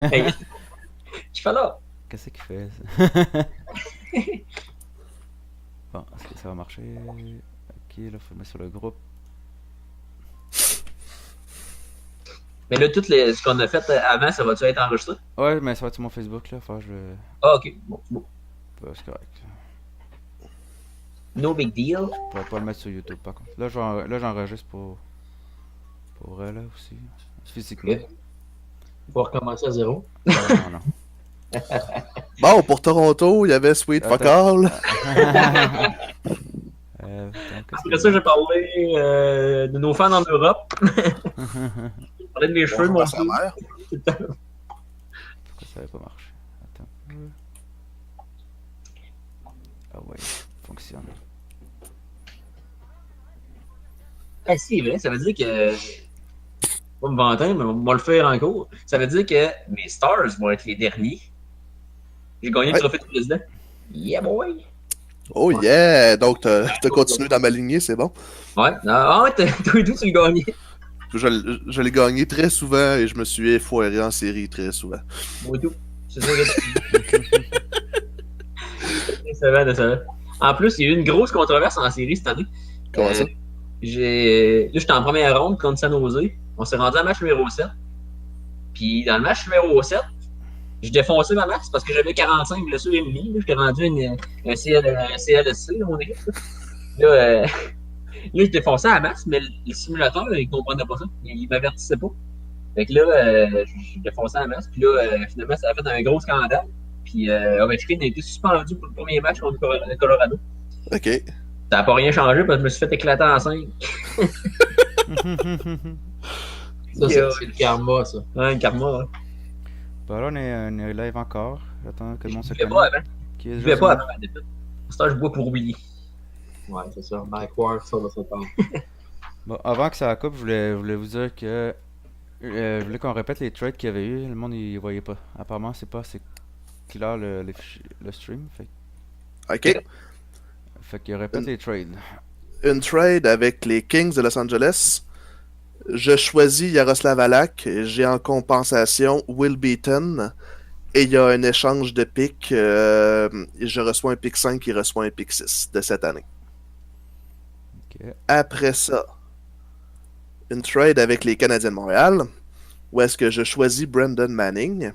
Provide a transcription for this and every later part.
Hey, tu fais là? Qu'est-ce qu'il fait ça? Bon, est-ce que ça va marcher? Ok, là, faut le mettre sur le groupe. Mais là, ce qu'on a fait avant, ça va-tu être enregistré? Ouais, mais ça va être sur mon Facebook là, faut que je le. Ah, ok. Bon, bon. Bah, c'est correct. No big deal. Je pourrais pas le mettre sur YouTube par contre. Là, j'enregistre pour elle là aussi. Physiquement. Ok. Faut recommencer à zéro. Non, non, non. Bon, pour Toronto, il y avait Sweet Fuck Attends. All. Attends, qu'est-ce Après ça, que. j'ai parlé de nos fans en Europe. J'ai parlé de mes cheveux, Bonjour mon à sa Dieu. mère. Pourquoi ça avait pas marché? Attends. Ah ouais, fonctionne. Ah, si, c'est vrai, ça veut dire que. Pas me vanter, mais on va le faire encore. Ça veut dire que mes Stars vont être les derniers. J'ai gagné le Ouais. trophée de président. Yeah, boy! Oh yeah! Donc, t'as continué dans ma lignée, c'est bon. Ouais, ah, ouais, toi et tout, tu l'as gagné. Je l'ai gagné très souvent et je me suis foiré en série très souvent. Moi et tout. C'est ça que décevant, décevant. En plus, il y a eu une grosse controverse en série cette année. Comment ça? Là, j'étais en première ronde contre San Jose. On s'est rendu à match numéro 7. Puis dans le match numéro 7, j'ai défoncé ma max parce que j'avais 45 blessures et demie. J'étais rendu un CLSC, là, mon équipe. Là, là, je défonçais à la max, mais le simulateur, il comprenait pas ça. Il m'avertissait pas. Fait que là, je défonçais à la max. Puis là, finalement, ça a fait un gros scandale. Puis Ovechkin a été suspendu pour le premier match contre Colorado. Ok. Ça n'a pas rien changé parce que je me suis fait éclater en 5. Ça, c'est le karma, ça. Ouais, le karma. Ouais. Bah là, on est live encore. J'attends que le monde Je se ne pas connecte. avant. Qui Je est ne pas Josimar? avant la défaite. Ça, je bois pour oublier. Ouais, c'est ça. Backward, ça va s'entendre. Bon, avant que ça coupe, je voulais vous dire que je voulais qu'on répète les trades qu'il y avait eu. Le monde, il voyait pas. Apparemment, c'est pas assez clair le stream. Ok. Fait qu'il répète les trades. Une trade avec les Kings de Los Angeles. Je choisis Yaroslav Alak. J'ai en compensation Will Beaton. Et il y a un échange de pics. Je reçois un pic 5, il reçoit un pic 6 de cette année. Ok. Après ça, une trade avec les Canadiens de Montréal, où est-ce que je choisis Brendan Manning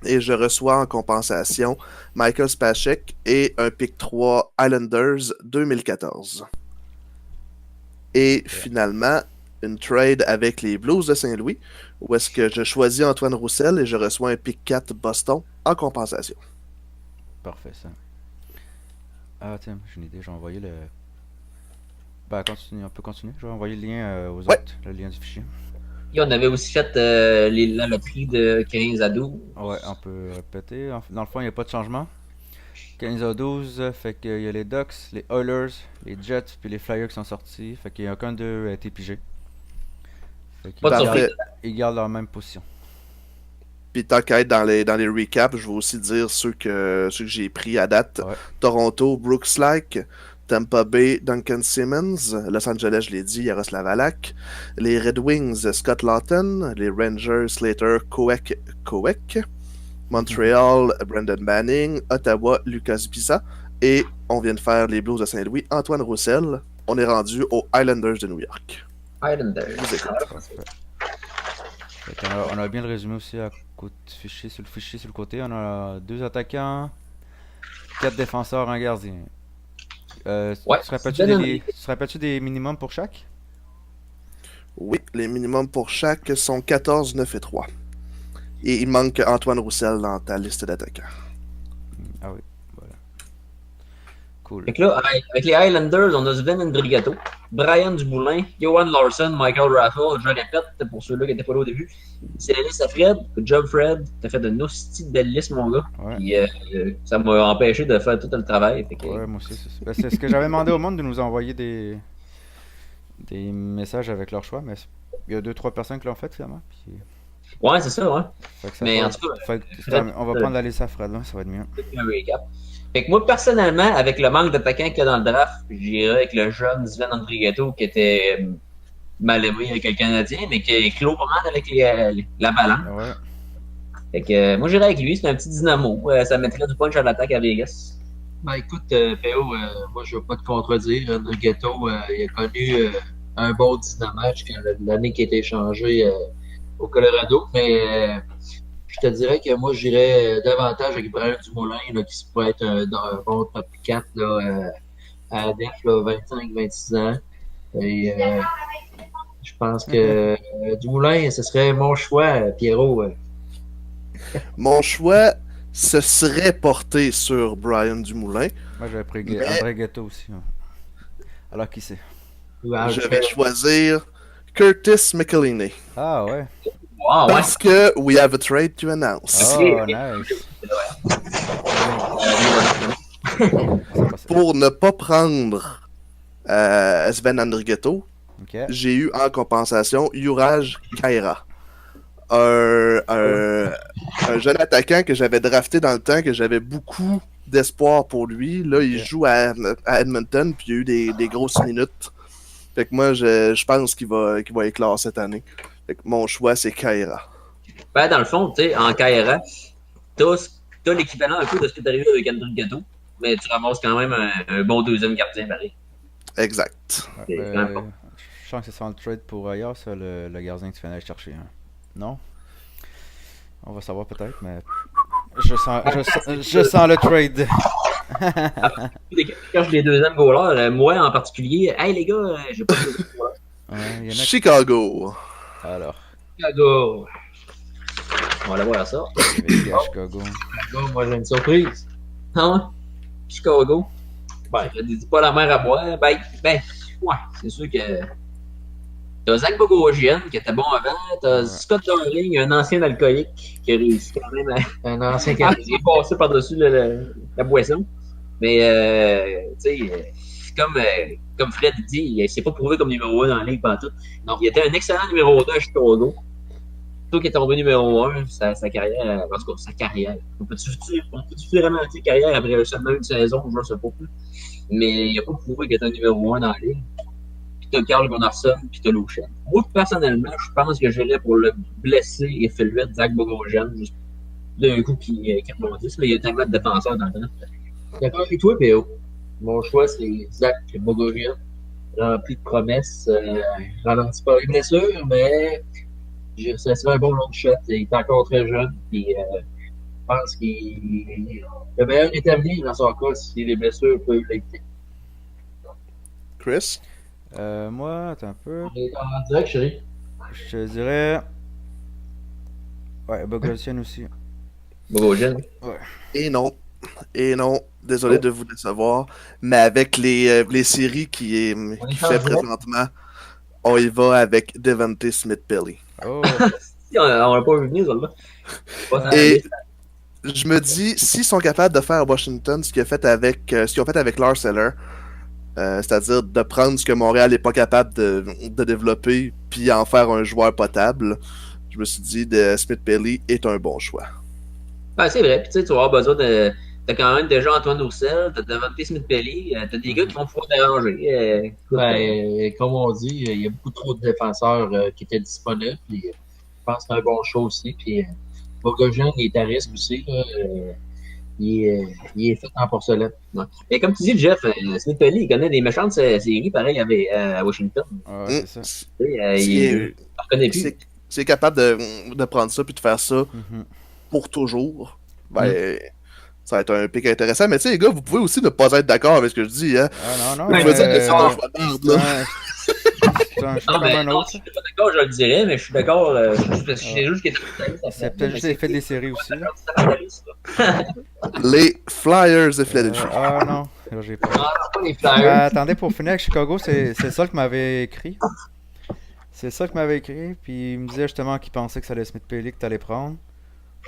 et je reçois en compensation Michael Spacek et un pick 3 Islanders 2014. Et finalement, une trade avec les Blues de Saint-Louis, où est-ce que je choisis Antoine Roussel et je reçois un pick 4 Boston en compensation. Parfait, ça. Ah, tiens, j'ai une idée. J'ai envoyé le. Bah, continue, on peut continuer. Je vais envoyer le lien aux Ouais. autres, le lien du fichier. Et on avait aussi fait la loterie de 15 à 12. Ouais, on peut répéter. Dans le fond, il n'y a pas de changement. 15 à 12, fait qu'il y a les Ducks, les Oilers, les Jets, puis les Flyers qui sont sortis. Fait qu'il n'y a aucun d'eux a été pigé. Fait qu'ils Pas de Parfait. surprise. ils gardent leur même position. Puis tant qu'à être dans les recaps, je vais aussi dire ceux que j'ai pris à date. Ouais. Toronto, Brooks Lack. Tampa Bay, Duncan Simmons. Los Angeles, je l'ai dit, Yaroslav Alak. Les Red Wings, Scott Lawton. Les Rangers, Slater, Koek. Montreal, Brandon Manning. Ottawa, Lucas Biza. Et on vient de faire les Blues de Saint-Louis, Antoine Roussel. On est rendu aux Islanders de New York. Islanders. Je vous écoute. Parfait. Fait qu'on a bien le résumé aussi à côté fichier, sur le fichier sur le côté. On a 2 attaquants, 4 défenseurs, un gardien. Ouais, Tu te rappelles-tu c'est bien des, tu te rappelles-tu des minimums pour chaque? Oui, les minimums pour chaque sont 14, 9 et 3. Et il manque Antoine Roussel dans ta liste d'attaquants. Ah oui, voilà. Cool. Fait que là, avec les Highlanders, on a Sven Andrigato, Brian Dumoulin, Johan Larson, Michael Raffle. Je répète pour ceux-là qui n'étaient pas là au début. C'est la liste à Fred. Good job, Fred. T'as fait de hostie de belle liste, mon gars. Ouais. Puis ça m'a empêché de faire tout le travail. Fait que, Ouais, moi aussi, c'est ça. Ben, c'est ce que j'avais demandé au monde de nous envoyer des messages avec leur choix, mais il y a 2-3 personnes qui l'ont fait finalement. Puis, ouais, c'est ça, ouais. fait que ça Mais va- en tout cas, fait que Fred, on va prendre la liste à Fred, là, ça va être mieux. un recap. Fait que moi, personnellement, avec le manque d'attaquants qu'il y a dans le draft, j'irais avec le jeune Sven Andrigato qui était mal aimé avec le Canadien, mais qui est clos pas mal avec la balance. Ouais. Fait que moi, j'irais avec lui. C'est un petit dynamo. Ça mettrait du punch à l'attaque à Vegas. Ben écoute, P.O., moi je ne veux pas te contredire. Nuggetto, il a connu un bon dynamage l'année qui a été échangé au Colorado, mais je te dirais que moi j'irais davantage avec Brian Dumoulin, là, qui pourrait être un bon top 4 là, à la def, 25-26 ans. Et je pense que Dumoulin, ce serait mon choix, Pierrot. Mon choix se serait porté sur Brian Dumoulin. Moi, j'avais pris Mais- André Ghetto aussi. Hein. Alors, qui c'est? Je vais choisir Curtis McElhinney. Ah, ouais. Wow, ouais. Parce que we have a trade to announce. Oh, nice. Ça passe. Pour ne pas prendre Sven Andrighetto, Ok. j'ai eu en compensation Juraj Kaira. Un jeune attaquant que j'avais drafté dans le temps, que j'avais beaucoup d'espoir pour lui. Là, il Ok. joue à Edmonton, puis il y a eu des grosses minutes. Fait que moi, je pense qu'il va éclore cette année. Fait que mon choix, c'est Kaira. Ben, dans le fond, tu sais, en KRA, t'as l'équivalent un peu de ce qui est arrivé avec Andrew Gatto, mais tu ramasses quand même un bon deuxième gardien pareil. Exact. Ouais, C'est quand même pas. je sens que c'est sans le trade pour ailleurs, ça, le gardien que tu viens d'aller chercher. Hein. Non? On va savoir peut-être, mais je sens le trade. Dès que je cherche les deuxièmes goalers, moi en particulier, hey les gars, j'ai pas de deuxième goaler. Ouais, il y en a qui... Chicago. Alors, Chicago. On va aller voir ça. Vegas, Chicago. Moi j'ai une surprise. Ah ouais? Chicago. Ben, je dis pas la mer à boire. Ben, ouais, c'est sûr que. T'as Zach Bogosian qui était bon avant. T'as Ouais. Scott Darling, un ancien alcoolique qui a réussi quand même à. Un ancien Ah, Canadien. il est passé par-dessus la boisson. Mais, tu sais, c'est comme Fred dit, il s'est pas prouvé comme numéro 1 dans la ligue pendant tout. Non, il était un excellent numéro 2 à Chicago. Surtout qu'il est tombé numéro 1, sa carrière, en tout cas, sa carrière. On peut-tu vraiment dire carrière après seulement une saison, je sais pas plus. Mais il a pas prouvé qu'il était un numéro 1 dans la ligue. Puis t'as Carl Gunnarsson, puis t'as Lucien. Moi, personnellement, je pense que j'irais pour le blessé et fluide Zach Bogosian, juste d'un coup qui rebondisse, mais il y a tellement de défenseurs dans le temps. D'accord avec toi, P.O. Mon choix, c'est Zach Bogosian. Rempli de promesses. Ralentit pas les blessures, mais ça serait un bon long shot. Il est encore très jeune. Puis, je pense qu'il le meilleur est à venir dans son cas si les blessures peuvent l'éviter. Chris? Moi, attends un peu. On est en direct, chérie. Je te dirais... Ouais, Bogosian aussi. Bogosian. Et non. Et non. Désolé de vous décevoir. Mais avec les séries qui fait présentement, on y va avec Devante Smith-Pelly. Oh, On l'a pas vu venir, ça, là. Pas dans la Et liste. je me dis, s'ils sont capables de faire à Washington ce qu'ils ont fait avec Lars Eller, c'est-à-dire de prendre ce que Montréal n'est pas capable de développer puis en faire un joueur potable, je me suis dit que Smith-Pelly est un bon choix. Ben, c'est vrai. Puis, tu sais, tu vas avoir besoin de. T'as quand même déjà Antoine Roussel, t'as Devante Smith-Pelly, t'as des gars qui vont pouvoir déranger. Écoute, Comme on dit, il y a beaucoup trop de défenseurs qui étaient disponibles. Puis, je pense que c'est un bon choix aussi. Puis, Bogosian, il est à risque aussi. Là, il est fait en porcelaine. ouais. Et comme tu dis, Jeff, Smith-Pelly, il connaît des méchantes séries pareilles à Washington. ouais, c'est ça. Tu sais, il ne reconnaît plus. C'est capable de prendre ça puis de faire ça Mhm. pour toujours. Ben, ça va être un pic intéressant. Mais tu sais, les gars, vous pouvez aussi ne pas être d'accord avec ce que je dis. Hein? Ah non, Vous non, pouvez dire que c'est un mais... choix de merde, là. Ouais. C'est un choix Non, comme mais un non, autre. si je suis pas d'accord, je le dirais, mais je suis d'accord. Je sais juste qu'il est C'est peut-être juste l'effet des séries aussi. Là. Les Flyers de Philadelphie. Ah non, là, j'ai pas. Non, pas les Flyers. Attendez, pour finir avec Chicago, c'est ça qui m'avait écrit. C'est ça qui m'avait écrit, puis il me disait justement qu'il pensait que ça allait Smith-Pelly que t'allais prendre.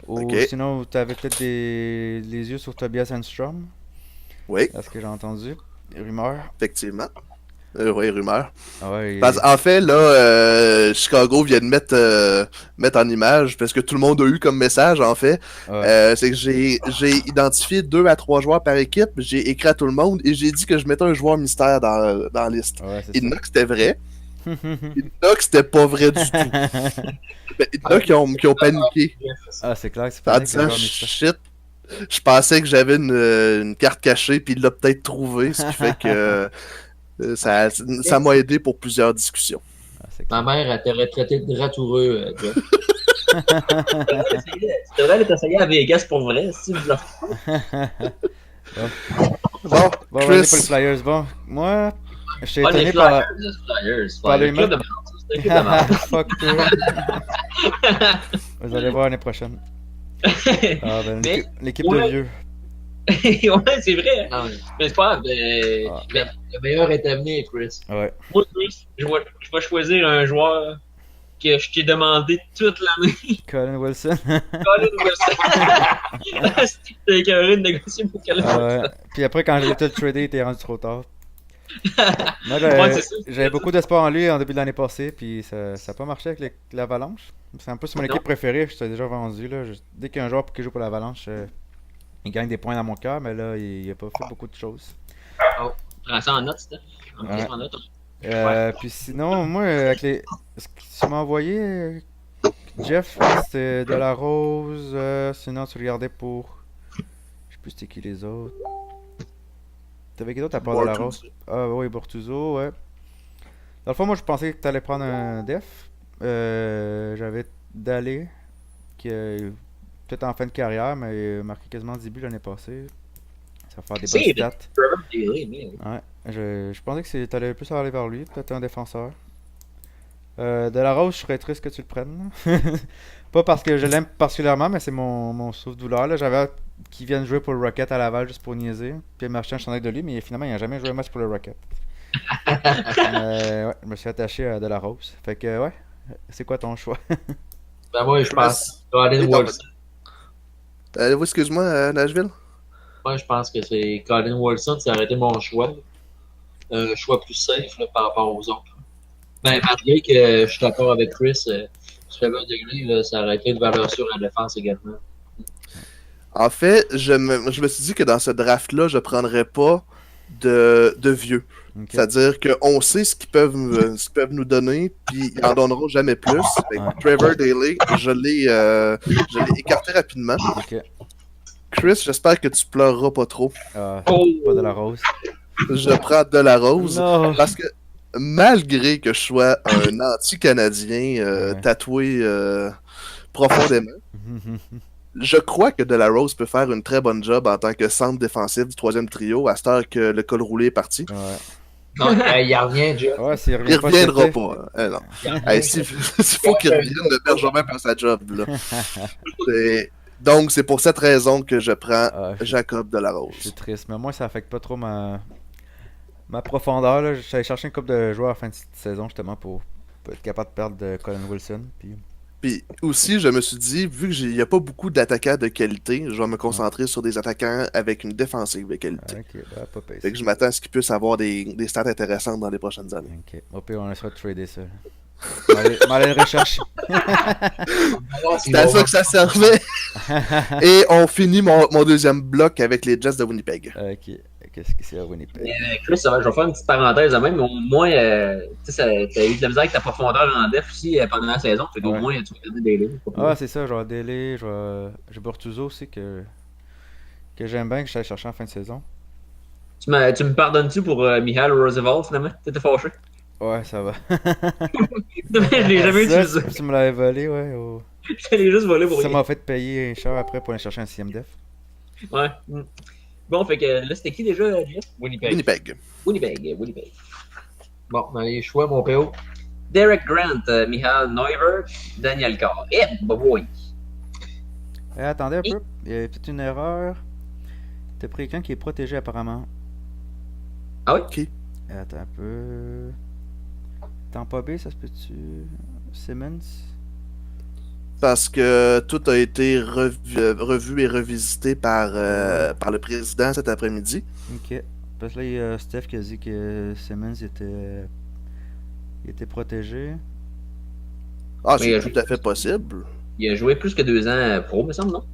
Ou Ok. sinon, t'avais peut-être les yeux sur Tobias Enstrom, Oui, c'est ce que j'ai entendu. Des rumeurs. effectivement. Oui, rumeur. Ah ouais, En fait, là, Chicago vient de mettre en image, parce que tout le monde a eu comme message, en fait, ouais. c'est que j'ai identifié 2 à 3 joueurs par équipe, j'ai écrit à tout le monde, et j'ai dit que je mettais un joueur mystère dans la liste. Ouais, c'est Et ça. donc, c'était vrai. Il y en a que c'était pas vrai du tout. Ben, il y en a qui ont paniqué Ah, c'est clair que c'est pas en vrai que disant j'ai mis ça. shit. Je pensais que j'avais une carte cachée, puis il l'a peut-être trouvée, ce qui fait que ça m'a aidé pour plusieurs discussions. Ah, c'est Ma clair. mère, elle t'aurait traité de ratoureux, Jeff. Tu devrais aller t'essayer à Vegas pour vrai, si vous Bon, Bon, vas-y pour les Chris, Flyers. Bon, moi, je suis Ah, les étonné par la... Flyers, les Flyers. par les Club de mecs. merde, c'est un club de merde. Fuck toi. Vous allez voir l'année prochaine. Ah, ben, Mais, l'équipe de ouais. vieux. Ouais, c'est vrai. Non, Mais c'est pas grave. Ah. Mais le meilleur est à venir, Chris. Ouais. moi, Chris, je vais choisir un joueur que je t'ai demandé toute l'année. Colin Wilson. Colin Wilson. C'était écœuré de négocier pour Colin Ah, Wilson. ouais. Puis après, quand je l'ai tout tradé, il était rendu trop tard. Moi, Ouais, c'est ça. j'avais beaucoup d'espoir en lui en début de l'année passée, puis ça n'a pas marché avec l'Avalanche. C'est un peu mon équipe préférée, je t'ai déjà vendu. Là. Dès qu'il y a un joueur qui joue pour l'Avalanche, il gagne des points dans mon cœur, mais là, il n'a pas fait beaucoup de choses. Prends ça en note, Steph. Ouais. En note. Puis sinon, moi, avec les. Ce que tu m'as envoyé, Jeff, c'était de la rose. Sinon, tu regardais pour. Je sais plus c'était qui les autres. T'avais qui d'autre à part de la rose? Ah, oui, Bortuzzo, ouais. Dans le fond, moi, je pensais que t'allais prendre un def. J'avais Dallé, qui est peut-être en fin de carrière, mais il a marqué quasiment 10 buts l'année passée. Ça va faire des C'est bonnes stats. Trevor Daley, mais- Ouais, je pensais que t'allais plus aller vers lui, peut-être un défenseur. De la Rose, je serais triste que tu le prennes. Là. Pas parce que je l'aime particulièrement, mais c'est mon souffle-douleur. Là. J'avais hâte qu'il vienne jouer pour le Rocket à Laval juste pour niaiser. Puis m'acheter un chandail de lui, mais finalement, il n'a jamais joué un match pour le Rocket. Ouais, je me suis attaché à De la Rose. Fait que, ouais, c'est quoi ton choix? Ben, moi, je pense Colin Wilson. Excuse-moi, Nashville. Moi, je pense que c'est Colin Wilson, ça aurait été mon choix. Un choix plus safe là, par rapport aux autres. Ben, malgré que je suis d'accord avec Chris, Trevor Daley, ça aurait été une valeur sûre à la défense également. En fait, je me suis dit que dans ce draft-là, je prendrais pas de vieux. Ok. C'est-à-dire qu'on sait ce qu'ils peuvent nous donner, puis ils en donneront jamais plus. Fait que Ouais. Trevor Daley, je l'ai écarté rapidement. Ok. Chris, j'espère que tu pleureras pas trop. Ah, Oh! pas De la Rose. Je prends De la Rose. Non! Parce que malgré que je sois un anti-canadien Ouais. tatoué profondément, je crois que De La Rose peut faire une très bonne job en tant que centre défensif du troisième trio à cette heure que le col roulé est parti. Ouais. Non, il revient, Jeff. Ouais, s'il Il revient pas reviendra cet été. pas. Hein. Non. Hey, s'il faut qu'il revienne, le Bergevin fait sa job. Là. Donc, c'est pour cette raison que je prends Ah, Jacob De La je Rose. suis triste, mais moi ça affecte pas trop ma profondeur. Là. J'allais chercher une couple de joueurs à la fin de cette saison justement pour être capable de perdre de Colin Wilson. Puis... Puis aussi, je me suis dit, vu qu'il n'y a pas beaucoup d'attaquants de qualité, je vais me concentrer sur des attaquants avec une défensive de qualité. Ok, bah, pas pire. Fait que je m'attends à ce qu'ils puissent avoir des stats intéressantes dans les prochaines années. Ok, au pire on laissera trader ça. M'aller le rechercher. C'était à ça que ça servait. Et on finit mon deuxième bloc avec les Jets de Winnipeg. Ok, qu'est-ce que c'est à Winnipeg? Chris, je vais faire une petite parenthèse de même, mais au moins, tu sais, t'as eu de la misère avec ta profondeur en def aussi pendant la saison, fait qu'au Ouais. moins, tu vas garder des lignes. Ah, c'est ça, je vais Délé, j'ai Bortuzzo aussi que j'aime bien, que je suis allé chercher en fin de saison. Tu me pardonnes-tu pour Mihail Roosevelt, finalement? T'étais fâché? Ouais, ça va. Je l'ai jamais Ça, utilisé. tu me l'avais volé, ouais. Je l'ai juste volé pour Ça rien. m'a fait payer cher après pour aller chercher un CM def. Ouais. Bon, fait que là, c'était qui déjà, Jeff? Winnipeg. Winnipeg. Bon, ben, les choix, mon PO. Derek Grant, Michael Neuver, Daniel Carr. Eh, bah boy. Attendez un peu, il y a peut-être une erreur. T'as pris quelqu'un qui est protégé apparemment. Ah oui? Qui? Attends un peu. Tampa Bay, ça se peut-tu? Simmons? Parce que tout a été revu et revisité par le président cet après-midi. Ok. Parce que là, il y a Steph qui a dit que Simmons était protégé. Ah, Mais, c'est tout à fait possible. Il a joué plus que 2 ans pro, me semble, non?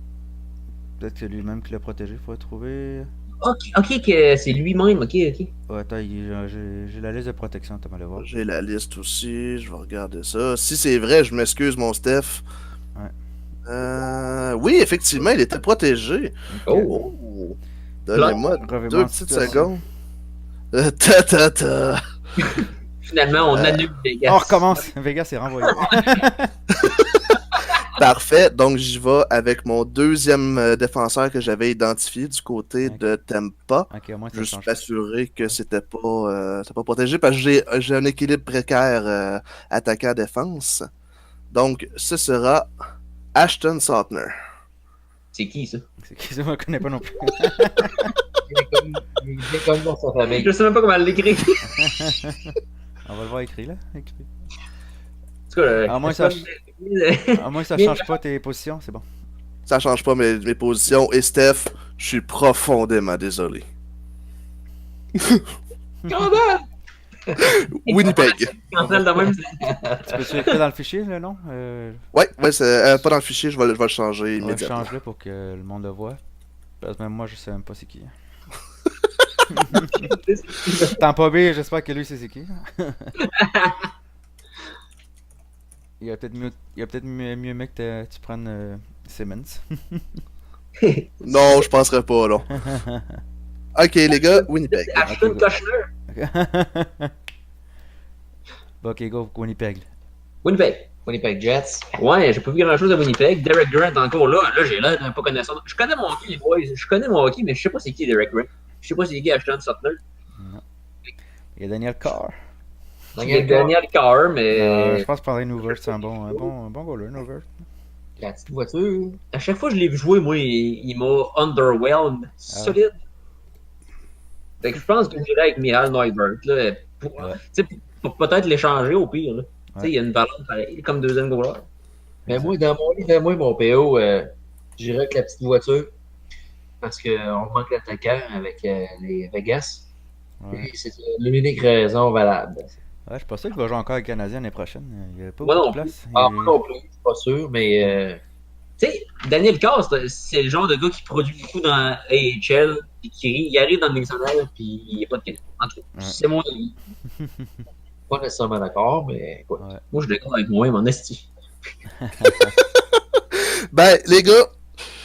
Peut-être que c'est lui-même qui l'a protégé, faut le trouver. Ok, que c'est lui-même, ok. Ouais, attends, j'ai la liste de protection, t'as mal à voir. J'ai la liste aussi, je vais regarder ça. Si c'est vrai, je m'excuse, mon Steph. Ouais. Oui, effectivement, il était protégé. Ok. Oh, Oh. Donnez-moi Revirement deux de petites situation. secondes. Ta. finalement, on annule Vegas. On recommence! Vegas est renvoyé. Parfait. Donc, j'y vais avec mon deuxième défenseur que j'avais identifié du côté Ok. de Tampa. Ok, au moins ça Je change suis assuré que c'était pas protégé parce que j'ai un équilibre précaire attaquant-défense. Donc, ce sera Ashton Sautner. C'est qui, ça? C'est qui ça, on connaît pas non plus. Il est bien connu dans sa famille. Je sais même pas comment l'écrire. On va le voir écrit là. Écrit. En tout cas, À moins c'est À moins que ça Mais- change pas tes positions, c'est bon. Ça change pas mes positions. Et Steph, je suis profondément désolé. Scandale! Winnipeg. Scandale de même. Tu peux-tu écrire dans le fichier le nom? Ouais, c'est pas dans le fichier, je vais le changer Ouais, immédiatement. change-le pour que le monde le voit. Parce que même moi, je sais même pas c'est qui. T'en pas B, j'espère que lui, c'est qui. Il y a peut-être mieux mec que tu prennes Simmons. Non, je penserais pas, non. Ok, les gars, Winnipeg. Ashton Ok, go. Kutcher. Bon, ok, go, Winnipeg. Winnipeg Jets. Ouais, j'ai pas vu grand chose de Winnipeg. Derek Grant encore là. Là, j'ai l'air d'un pas connaissant. Je connais mon hockey, les boys. Je connais mon hockey, mais je sais pas c'est qui Derek Grant. Je sais pas c'est qui Ashton Sutner. Il y a Daniel Carr. Il y a Daniel Carr, mais Je pense que Nouvert, c'est un bon goaler, Nouvert. La petite voiture. à chaque fois que je l'ai vu jouer, moi, il m'a underwhelmed. Solide. Fait que je pense que j'irai avec Michal Neubert. Là, pour, Ouais. tu sais, pour peut-être l'échanger au pire. Là. Tu sais, Ouais. il y a une valeur pareille, comme deuxième goaler. Mais moi, dans mon livre, moi, mon PO, j'irais avec la petite voiture. Parce qu'on manque d'attaquants avec les Vegas. Ouais. Et c'est l'unique raison valable. Ouais, je suis pas sûr qu'il va jouer encore avec le Canadien l'année prochaine. Il y a pas Moi beaucoup non de place. Ah, moi non plus, je suis pas sûr, mais Tu sais, Daniel Carr, c'est le genre de gars qui produit beaucoup dans AHL, puis il arrive dans le national, puis il n'y a pas de Canadien. En tout cas, Ouais. c'est mon avis. pas nécessairement d'accord, mais écoute. Ouais. Moi, je suis d'accord avec moi, mon esti. Ben, les gars,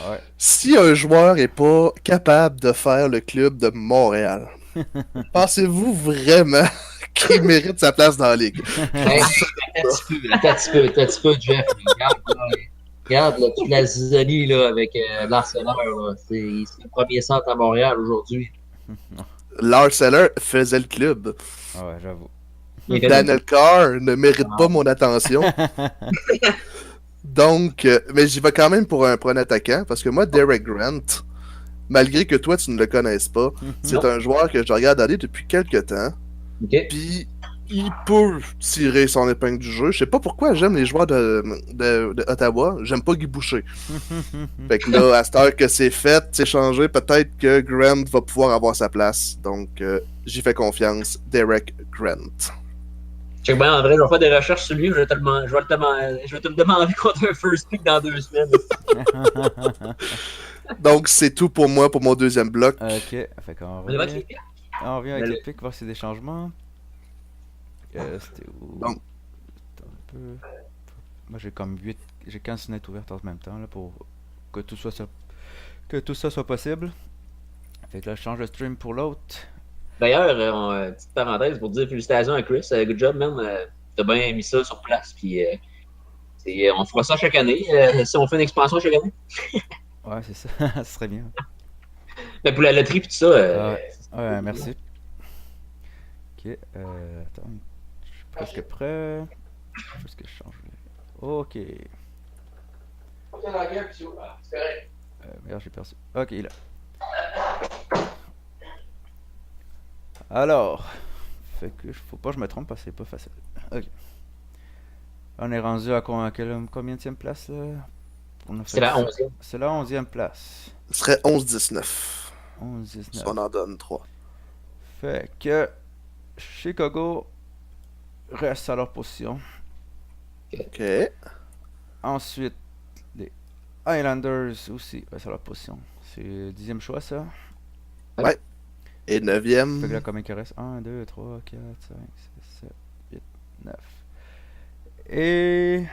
Ouais. si un joueur est pas capable de faire le club de Montréal, pensez-vous vraiment qu'il mérite sa place dans la ligue? Hey, attends un petit peu, Jeff. Regarde là, toute la zizanie là, avec l'Arsenal. C'est le premier centre à Montréal aujourd'hui. Lars Eller faisait le club. Ah ouais, j'avoue. Daniel Carr ne mérite pas mon attention. Donc, mais j'y vais quand même pour un attaquant, parce que moi, Derek Grant, malgré que toi, tu ne le connaisses pas, c'est un joueur que je regarde aller depuis quelques temps, OK. puis il peut tirer son épingle du jeu. Je sais pas pourquoi j'aime les joueurs de Ottawa, j'aime pas Guy Boucher. Fait que là, à cette heure que c'est fait, c'est changé, peut-être que Grant va pouvoir avoir sa place. Donc, j'y fais confiance, Derek Grant. Check bien, en vrai, je vais faire des recherches sur lui, je vais te le demander contre un first pick dans 2 semaines. Donc, c'est tout pour moi pour mon deuxième bloc. Ok, fait qu'on On est avec les revient. pieds. On revient avec Mais les pics, voir s'il y a des changements. C'était où? Donc. Attends un peu. Moi j'ai comme 8. J'ai 15 fenêtres ouvertes en même temps là, pour que tout ça soit possible. Fait que là je change le stream pour l'autre. D'ailleurs, petite parenthèse pour dire félicitations à Chris. Good job, man. T'as bien mis ça sur place. Puis, on fera ça chaque année. Si on fait une expansion chaque année. Ouais, c'est ça. Ce serait bien. Mais pour la loterie puis tout ça. Ouais, merci. Ok, attends. Je suis presque prêt. Qu'est-ce que je change? Ok. Merde, j'ai perdu. Ok, là. Alors, fait que faut pas que je me trompe parce que c'est pas facile. Ok. On est rendu à combienième place là? C'est la 11e. C'est la 11e place. Ce serait 11-19. 11-19. Si on en donne 3. Fait que Chicago reste à leur position. Ok. Ensuite, les Highlanders aussi restent à leur position. C'est le 10e choix ça. Et Fait que 9e. là, combien il reste? 1, 2, 3, 4, 5, 6, 7, 8, 9. Et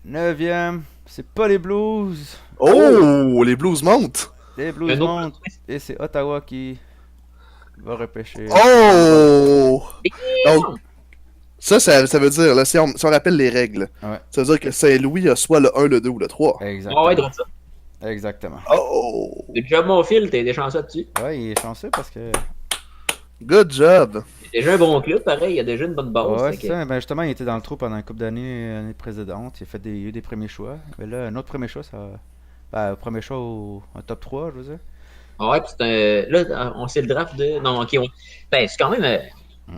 9e, c'est pas les Blues. Oh, les Blues montent! Les Blues Un autre montent. Et c'est Ottawa qui va repêcher. Oh! Donc, Non. ça veut dire, là, si on rappelle les règles, Ouais. ça veut dire que Saint-Louis a soit le 1, le 2 ou le 3. Exactement. Ouais, donc ça. Exactement. Oh! Good job, mon fil, t'es des chanceux là-dessus. Ouais, il est chanceux parce que. Good job! Il y a déjà un bon club, pareil, il y a déjà une bonne base. Ouais, fait c'est que- ça. Ben justement, il était dans le trou pendant une couple d'années, l'année précédente. Il a eu des premiers choix. Mais là, un autre premier choix, ça. Ben, premier choix en top 3, je veux dire. Ah ouais, puis c'est un. Là, on sait le draft de. Non, ok, ben, c'est quand même. On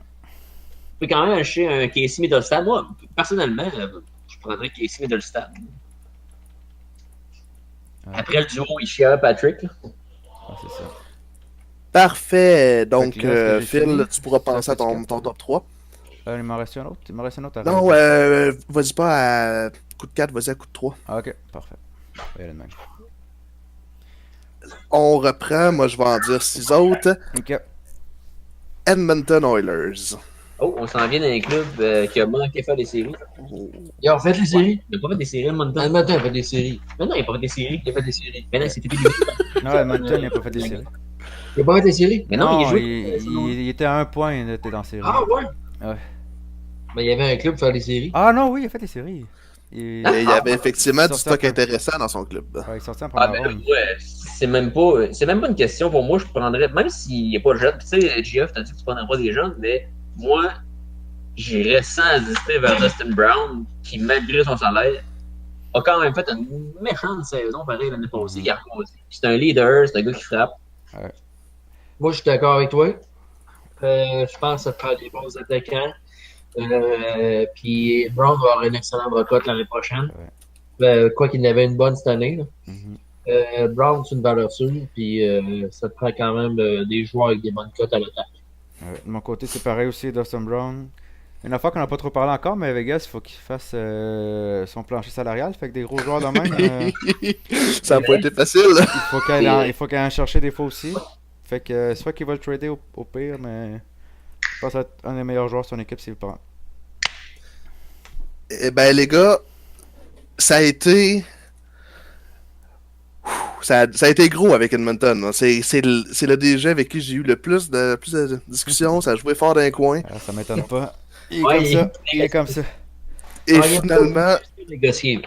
peut quand même acheter un Casey Middlestad. Moi, personnellement, je prendrais Casey Middlestad. Ouais. Après le duo Ishia-Patrick. Ah, c'est ça. Parfait! Donc, Fait que là, est-ce que j'ai Phil, fini? tu pourras Ça penser à fait ton, quatre. ton top 3. Il m'en reste un autre. Il m'en reste un autre à Non, rajouter. vas-y pas à coup de 4, vas-y à coup de 3. Ah, ok, parfait. Ouais, le même. On reprend, moi je vais en dire 6 autres. Ok. Edmonton Oilers. Oh, on s'en vient d'un club qui a manqué faire des séries. Ils ont fait les séries. Il n'a pas fait des séries, Edmonton. Edmonton a fait des séries. Mais non, il n'a pas fait des séries. Il a fait des séries. Mais non, c'était éliminé. Non, Edmonton, il n'a pas fait des séries. Il a pas fait des séries? Mais non, il jouait. il était à un point d'être dans la série. Ah ouais? Ouais. Ben, il y avait un club pour faire des séries. Ah non, oui, il a fait des séries. Et il y avait effectivement du sorti stock en- intéressant dans son club. Ouais, il est sorti en Ah, première ben ronde. ouais, c'est même pas une question pour moi. Je prendrais, même s'il n'est pas jeune, tu sais, GF, t'as dit que tu prendrais pas des jeunes, mais moi, j'irais sans hésiter vers Dustin Brown, qui, malgré son salaire, a quand même fait une méchante saison, pareil, l'année passée. Il a reposé. C'est un leader, c'est un gars qui frappe. Moi, je suis d'accord avec toi. Je pense que ça te prend des bons attaquants. Puis Brown va avoir une excellente recote l'année prochaine. Quoi qu'il n'avait une bonne cette année. Là. Mhm. Brown, c'est une valeur sûre. Puis ça te prend quand même des joueurs avec des bonnes cotes à l'attaque. Ouais, de mon côté, c'est pareil aussi, Dustin Brown. Une affaire qu'on n'a pas trop parlé encore, mais Vegas, il faut qu'il fasse son plancher salarial. Fait que des gros joueurs de même, Ça n'a pas été facile. il faut qu'il aille en chercher des fois aussi. Fait que soit qu'il va le trader au pire, mais je pense être un des meilleurs joueurs de son équipe s'il le prend. Eh ben les gars, ça a été... Ça a été gros avec Edmonton. Hein. C'est le DG avec qui j'ai eu le plus de discussions. Ça a joué fort dans les coins. Alors, ça m'étonne pas. Il est Ouais, comme ça. Il est comme ça. Et Ah, il y a finalement, Négocié.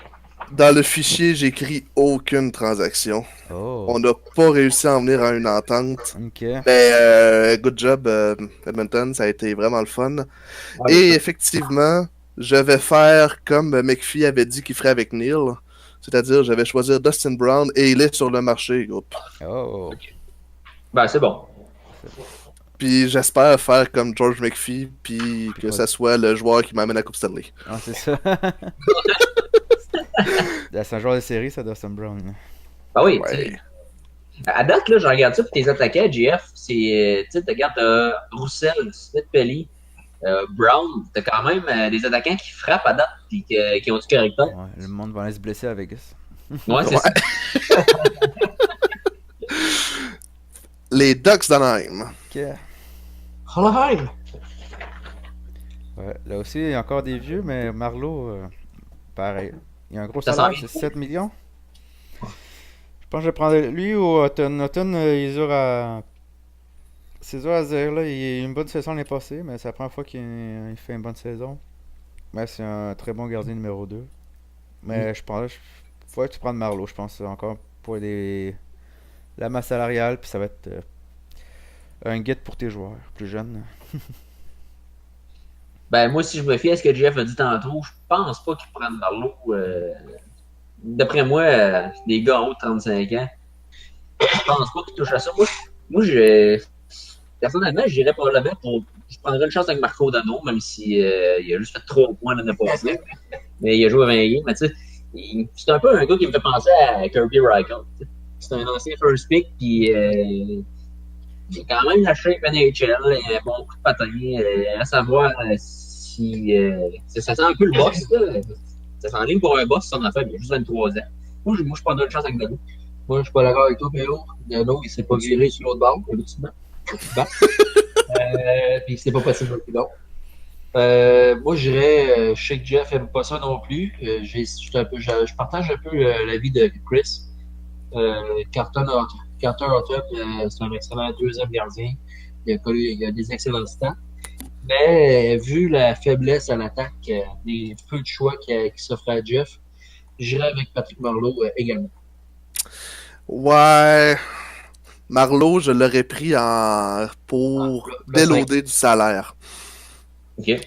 dans le fichier, j'écris aucune transaction. Oh. On n'a pas réussi à en venir à une entente. Ok. Mais good job, Edmonton. Ça a été vraiment le fun. Ouais. Et effectivement, je vais faire comme McPhee avait dit qu'il ferait avec Neil. C'est-à-dire, je vais choisir Dustin Brown et il est sur le marché, groupe. Oh. Ben, c'est bon. Puis j'espère faire comme George McPhee, puis que ça soit le joueur qui m'amène à la Coupe Stanley. Ah, c'est ça. C'est un joueur de série, ça, Dustin Brown. Ben oui, tu Ouais. sais. À date, là, je regarde ça, puis tes attaquants, GF, c'est. Tu sais, tu regardes Roussel, Smith-Pelly, Brown, t'as quand même des attaquants qui frappent à date, puis qui ont du caractère. Ouais, le monde va aller se blesser à Vegas. Ouais, c'est Ouais. ça. Les Ducks d'Anaheim. Ok. Hollheim! Ouais, là aussi, il y a encore des vieux, mais Marlowe, pareil. Il y a un gros Ça salaire, s'en vient. c'est 7 millions. Je pense que je vais prendre lui ou Hutton. Hutton, il est dur à... C'est dur à dire, là. Il a eu une bonne saison l'année passée, mais c'est la première fois qu'il fait une bonne saison. Mais c'est un très bon gardien numéro 2. Mais je pense... Faut que tu prennes Marlowe, je pense, encore pour la masse salariale, puis ça va être un guide pour tes joueurs plus jeunes. Ben, moi, si je me fie à ce que Jeff a dit tantôt, je pense pas qu'ils prennent Marlowe. D'après moi, des gars en haut de 35 ans, je pense pas qu'ils touchent à ça. Personnellement, je dirais probablement je prendrais une chance avec Marco Dano, même si il a juste fait 3 points l'année passée. Mais il a joué 20 games. Mais tu sais, c'est un peu un gars qui me fait penser à Kirby Reichel. C'est un ancien first pick, puis il a quand même lâché NHL, il a un bon coup de patin, à savoir si ça sent un peu le boss, là. Ça s'enligne pour un boss, son affaire, il a juste 23 ans. Moi, je prends une chance avec Dano. Moi, je suis pas d'accord avec toi, Péo. Dano, il s'est pas viré sur l'autre bord, effectivement. Puis c'est pas possible non plus, non. Moi, je dirais, je sais que Jeff aime pas ça non plus. Je partage un peu l'avis de Chris. Carter Hutton, c'est un excellent deuxième gardien. Il a des excellents stats. Mais vu la faiblesse à l'attaque, les peu de choix qui s'offrent à Jeff, j'irai avec Patrick Marleau également. Ouais. Marleau, je l'aurais pris pour déloader du salaire. OK.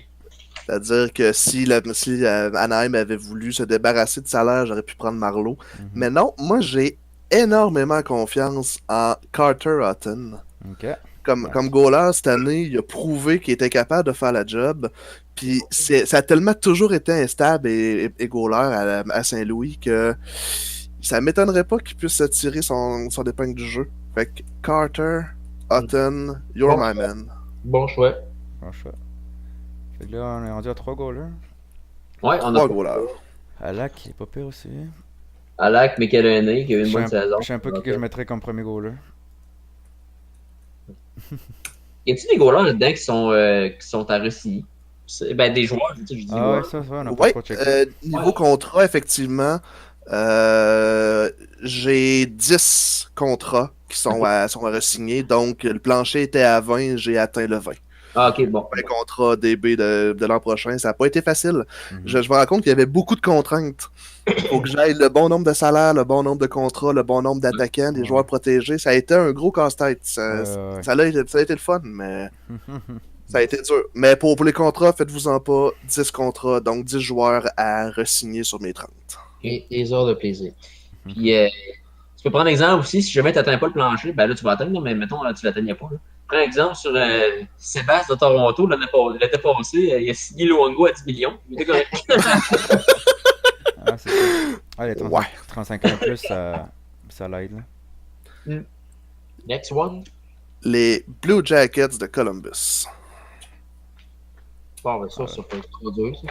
C'est-à-dire que si Anaheim avait voulu se débarrasser de salaire, j'aurais pu prendre Marleau. Mais non, moi j'ai énormément confiance en Carter Hutton. Ok. Comme goaler cette année, il a prouvé qu'il était capable de faire la job. Puis ça a tellement toujours été instable et goaler à Saint-Louis que ça m'étonnerait pas qu'il puisse tirer son épingle du jeu. Fait que Carter, Hutton, you're my man. Bon choix. Bon choix. Fait que là, on est rendu à 3 goalers. Ouais, on a 3 goalers. Alak, il est pas pire aussi. Alak, McElhenney, qui a eu une bonne saison. Je sais un peu qui que je mettrais comme premier goaler. Y a-t-il des goalers là-dedans qui sont à Russie? Ben, des joueurs, je dis Ah ouais, joueurs. ça, on a pas Ouais, trop checké. niveau contrat, effectivement, j'ai 10 contrats qui sont à re-signer. Donc, le plancher était à 20, j'ai atteint le 20. Ah, ok, bon. Un contrat DB de l'an prochain, ça n'a pas été facile. Mhm. Je me rends compte qu'il y avait beaucoup de contraintes. Il faut que j'aille le bon nombre de salaires, le bon nombre de contrats, le bon nombre d'attaquants, des joueurs protégés. Ça a été un gros casse-tête. Ça a été le fun, mais ça a été dur. Mais pour les contrats, faites-vous-en pas. 10 contrats, donc 10 joueurs à re-signer sur mes 30. Et des heures de plaisir. Puis, tu peux prendre exemple aussi, si jamais tu n'atteins pas le plancher, ben là, tu vas atteindre, mais mettons, là, tu ne l'atteignais pas. Là. Prends exemple sur Sébastien de Toronto, l'été passé, il a signé Luongo à 10 millions. Il était correct. Ah, c'est ça. Ah, les 35 ans et plus, ça l'aide. Là. Next one. Les Blue Jackets de Columbus. Bon, ben ça peut être trop dur, ça.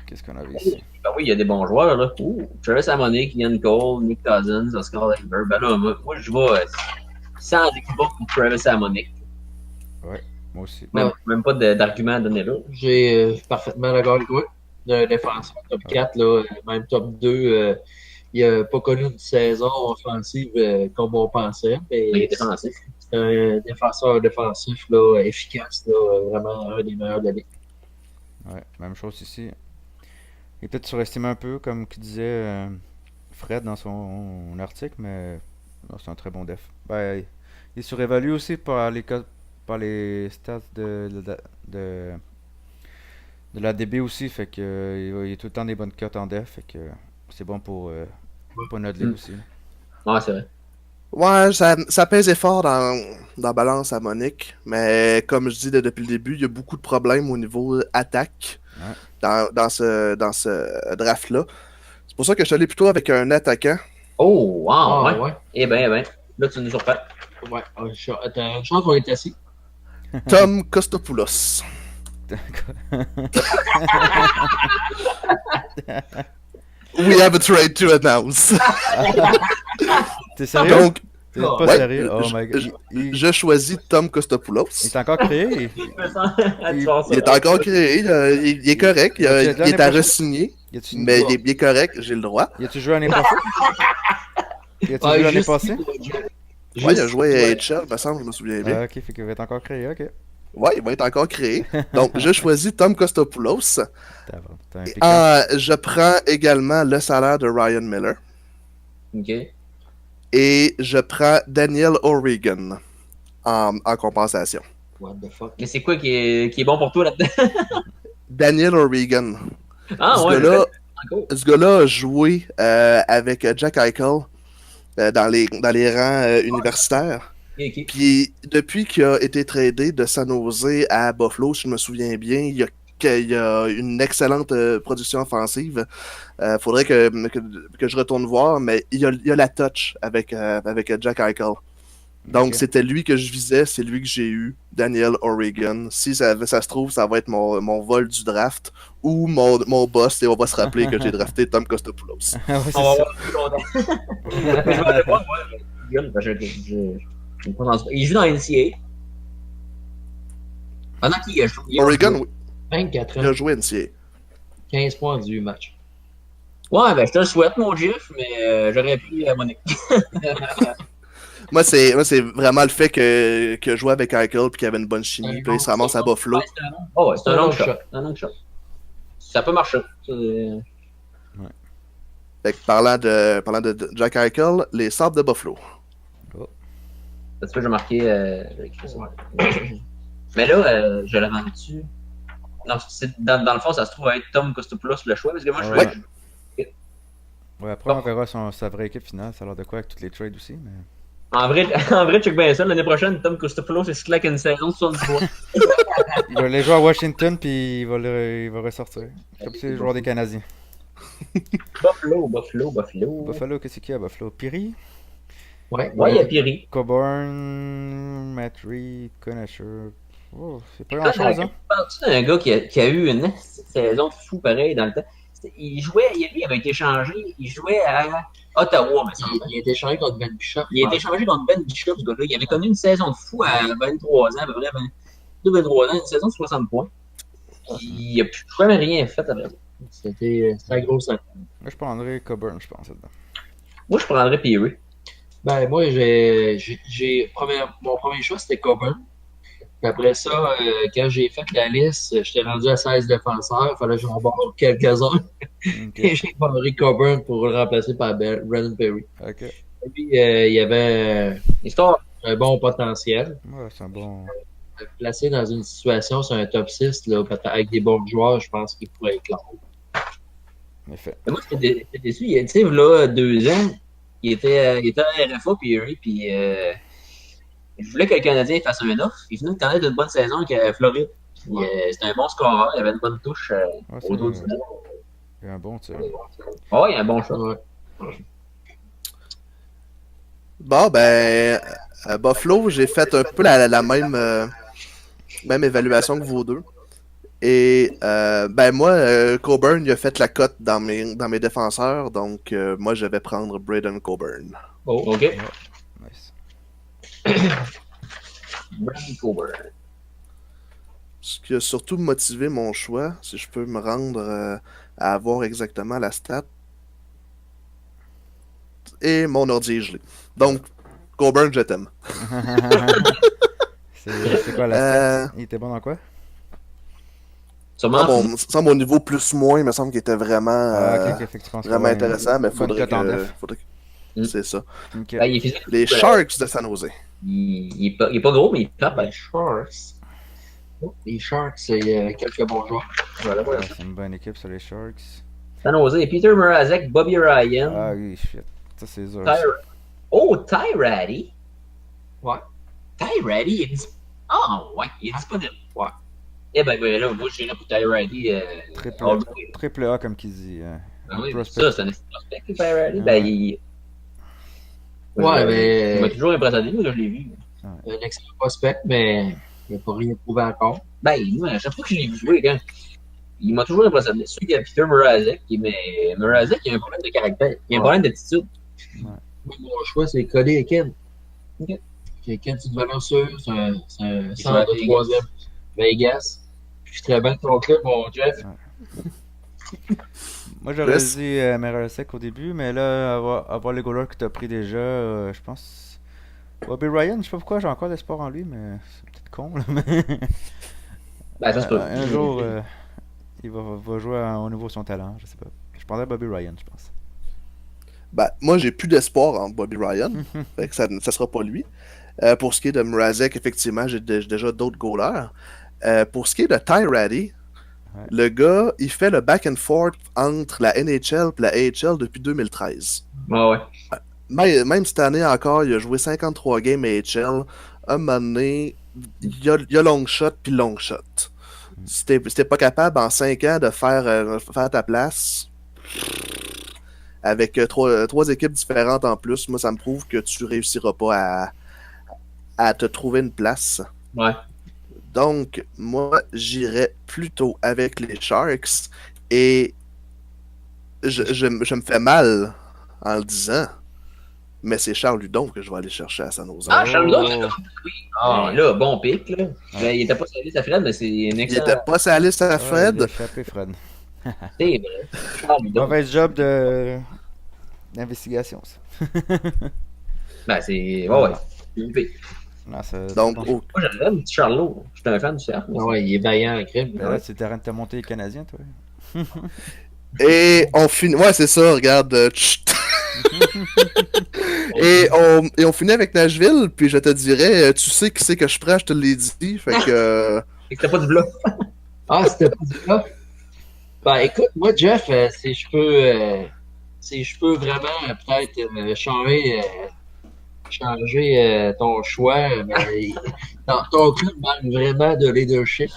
Qu'est-ce qu'on avait ici? Ben oui, il y a des bons joueurs, là. Travis Hamonic, Ian Cole, Nick Cousins, Oscar Lager. Ben là, moi je vais sans découvert pour Travis Hamonic. Ouais, moi aussi. Même pas d'argument à donner là. J'ai parfaitement d'accord avec toi. Un défenseur top 4, là, même top 2, il n'a pas connu une saison offensive comme on pensait. Mais il est défensif. C'est un défenseur défensif là, efficace, là, vraiment un des meilleurs de la ligue. Ouais, même chose ici. Il est peut-être surestimé un peu, comme qu'il disait Fred dans son article, mais non, c'est un très bon def. Ben, il est surévalué aussi par les stats de la DB aussi, fait que il y a tout le temps des bonnes cotes en def, fait que c'est bon pour notre ligue aussi. Ouais, c'est vrai. Ouais, ça pesait fort dans la balance à Monique, mais comme je dis depuis le début, il y a beaucoup de problèmes au niveau attaque dans ce draft-là. C'est pour ça que je suis allé plutôt avec un attaquant. Oh, wow, ouais. Eh ben, là, tu nous surprends. Ouais, t'as une chance qu'on est assis. Tom Kostopoulos. We have a trade to announce. T'es sérieux? Donc, t'es pas sérieux? Oh my god. Je choisis Tom Kostopoulos. Il est encore créé? Il est encore créé. Il est correct. Il est à re-signer. Mais il est correct. J'ai le droit. Y a-tu joué l'année passée? Y a-tu joué l'année passée? Ouais, il a joué à HL, me semble, je me souviens bien. Ok, fait qu'il va être encore créé, ok. Ouais, il va être encore créé. Donc, je choisis Tom Kostopoulos. T'as Je prends également le salaire de Ryan Miller. OK. Et je prends Daniel O'Regan en compensation. What the fuck? Mais c'est quoi qui est bon pour toi là-dedans? Daniel O'Regan. Ah, Ce gars-là a joué avec Jack Eichel dans les rangs universitaires. Okay. Puis depuis qu'il a été tradé de San Jose à Buffalo, si je me souviens bien, il y a une excellente production offensive. Faudrait que je retourne voir, mais il y a la touch avec Jack Eichel. Donc, Ok. c'était lui que je visais, c'est lui que j'ai eu, Daniel Oregon. Si ça se trouve, ça va être mon vol du draft ou mon boss, et on va se rappeler que j'ai drafté Tom Kostopoulos. Ouais, c'est On va ça. voir plus longtemps. Mais je vais aller voir, moi, Egan, parce que je me concentre pas. Il joue dans NCA. Pendant qu'il a joué. Oregon, oui, 24 il a ans, joué NCA. 15 points du match. Ouais, ben je te le souhaite, mon Jeff, mais j'aurais pris mon équipe. Moi, c'est vraiment le fait que je jouais avec Eichel et qu'il y avait une bonne chimie. Puis là, il se ramasse à Buffalo. Oh, ouais, c'est un long shot. shot. Un long shot. Ça peut marcher. Fait que parlant de Jack Eichel, les Sabres de Buffalo. Parce que j'ai marqué. Mais là, je l'ai vendu. Non, dans le fond, ça se trouve être Tom Kostopoulos le choix. Parce que moi, je Ouais. fais. Ouais, après, on verra sa vraie équipe finale. Ça a l'air de quoi avec toutes les trades aussi. Mais... En vrai, check bien ça. L'année prochaine, Tom Kostopoulos, il se claque une saison de 70 points. Il va aller jouer à Washington, puis il va ressortir. Comme c'est le joueur des Canadiens. Buffalo. Buffalo, qu'est-ce qu'il y a à Buffalo? Piri? Ouais, Ouais, il y a Piri. Coburn, Matt Reed, Conacher. Oh, c'est pas grand-chose, hein? Parles-tu d'un gars qui a eu une saison de fou pareil dans le temps? Lui, il avait été échangé. Il jouait à Ottawa, me semble. il a été échangé contre Ben Bishop. Il a été échangé contre Ben Bishop, ce gars-là. Il avait connu une saison de fou à 23 ans, à peu près 22-23 ans, une saison de 60 points. Il n'a plus jamais rien fait avec ça. C'était la grosse affaire. Moi, je prendrais Coburn, je pense, là-dedans. Moi, je prendrais Piri. Ben, moi, mon premier choix, c'était Coburn. Puis après ça, quand j'ai fait la liste, j'étais rendu à 16 défenseurs. Il fallait que j'en barre quelques-uns. Ok. Et j'ai barré Coburn pour le remplacer par Brandon Perry. Ok. Et puis, il y avait Histoire. un bon potentiel. Ouais, c'est un bon. Placé dans une situation sur un top 6, là, peut-être avec des bons joueurs, je pense qu'il pourrait être là. Effet. Mais moi, j'étais déçu. Tu sais, là, 2 ans, il était à RFA, Piri, puis je voulais que le Canadien fasse un offre. Il venait de connaître une bonne saison avec Floride. Puis, c'était un bon scoreur, il avait une bonne touche Ouais, au dos du net. c'est un bon tir. Ouais, il a un bon shot. Ouais. Bon, ben, à Buffalo, j'ai fait un peu la même évaluation que vous deux. Et, ben, moi, Coburn, il a fait la cote dans mes défenseurs. Donc, moi, je vais prendre Braden Coburn. Oh, OK. Nice. Brandon Coburn. Ce qui a surtout motivé mon choix, si je peux me rendre à avoir exactement la stat. Et mon ordi est gelé. Donc, Coburn, je t'aime. C'est quoi la stat? Il était bon dans quoi? Sûrement. Ça, mon niveau plus-moins, il me semble qu'il était vraiment, Ah, ok, fait que tu penses vraiment que- intéressant, mais bonne faudrait cote en que... def. C'est ça. Ok. Ben, il est physique. Les Sharks de San Jose. Il est pas gros, mais il frappe. Les Sharks. Les Sharks, il y a quelques bons joueurs. Voilà, Ouais, voilà. c'est une bonne équipe sur les Sharks. San Jose, Peter Mrazek, Bobby Ryan. Ah oui, shit. Ça, c'est dur. Ty... Oh, Ty Ratty. Ouais. Ty Ratty, il est disponible. Ah, ouais, il est disponible. Ouais. Eh ben, là, moi, je dirais pour Ty Ratty. Triple A, comme qu'il dit. Ben oui, prospect. ça, c'est un prospect, Ty Ratty. Ben, il. Ouais, mais- Il m'a toujours impressionné, là, je l'ai vu. Un excellent prospect, mais il n'a pas rien prouvé encore. Ben, moi, à chaque fois que je l'ai vu jouer, quand, il m'a toujours impressionné. Celui qui a Peter Mrazek, mais Mrazek, il a un problème de caractère. Il a un problème d'attitude. Moi, mon choix, c'est Cody Ekin. Ok. Ekin, c'est une valeur sûre. C'est un Il centre joue à de troisième. Vegas. Je suis très bien de ton club, mon Jeff. Moi, j'aurais Yes. dit Mrazek au début, mais là, avoir les goalers que t'as pris déjà, je pense. Bobby Ryan, je sais pas pourquoi j'ai encore l'espoir en lui, mais c'est peut-être con, là. Mais... Ben, ça se peut. un jour, il va jouer au niveau de son talent, je sais pas. Je prendrais Bobby Ryan, je pense. Ben, moi, j'ai plus d'espoir en Bobby Ryan. Fait que ça sera pas lui. Pour ce qui est de Mrazek, effectivement, j'ai déjà d'autres goalers. Pour ce qui est de Ty Ratty, Ouais. le gars, il fait le back and forth entre la NHL et la AHL depuis 2013. Ouais. Même cette année encore, il a joué 53 games AHL. Un moment donné, il y a long shot puis long shot. Si t'es pas capable en 5 ans de faire ta place, avec trois équipes différentes en plus, moi ça me prouve que tu réussiras pas à te trouver une place. Ouais. Donc, moi, j'irais plutôt avec les Sharks et je me fais mal en le disant, mais c'est Charles Ludon que je vais aller chercher à San Jose. Ah, Charles Ludon, Oh. Ah, là, bon pic, là. Ben, il était pas sur la liste à Fred, mais c'est un Il excellent. était pas sur la liste à Ouais, il a Fred. échappé, Fred. C'est vrai. Charles Ludon. Mauvais job d'investigation, ça. Ben, c'est. Ouais, ouais. Il est pic. Non, ça, Donc, bon. au- Moi, j'aime le petit Charlot. Je suis un fan du cercle. Ah ouais, il est vaillant en crime. Ben là, tu t'arrêtes de te monter les Canadiens, toi. et on finit. Ouais, c'est ça, regarde. Chut. et on finit avec Nashville, puis je te dirais, tu sais qui c'est que je prends, je te l'ai dit. Fait que. Et que c'était pas du bluff. Ah, c'était pas du bluff? Ben, écoute, moi, Jeff, si je peux vraiment peut-être changer ton choix, ton club manque vraiment de leadership.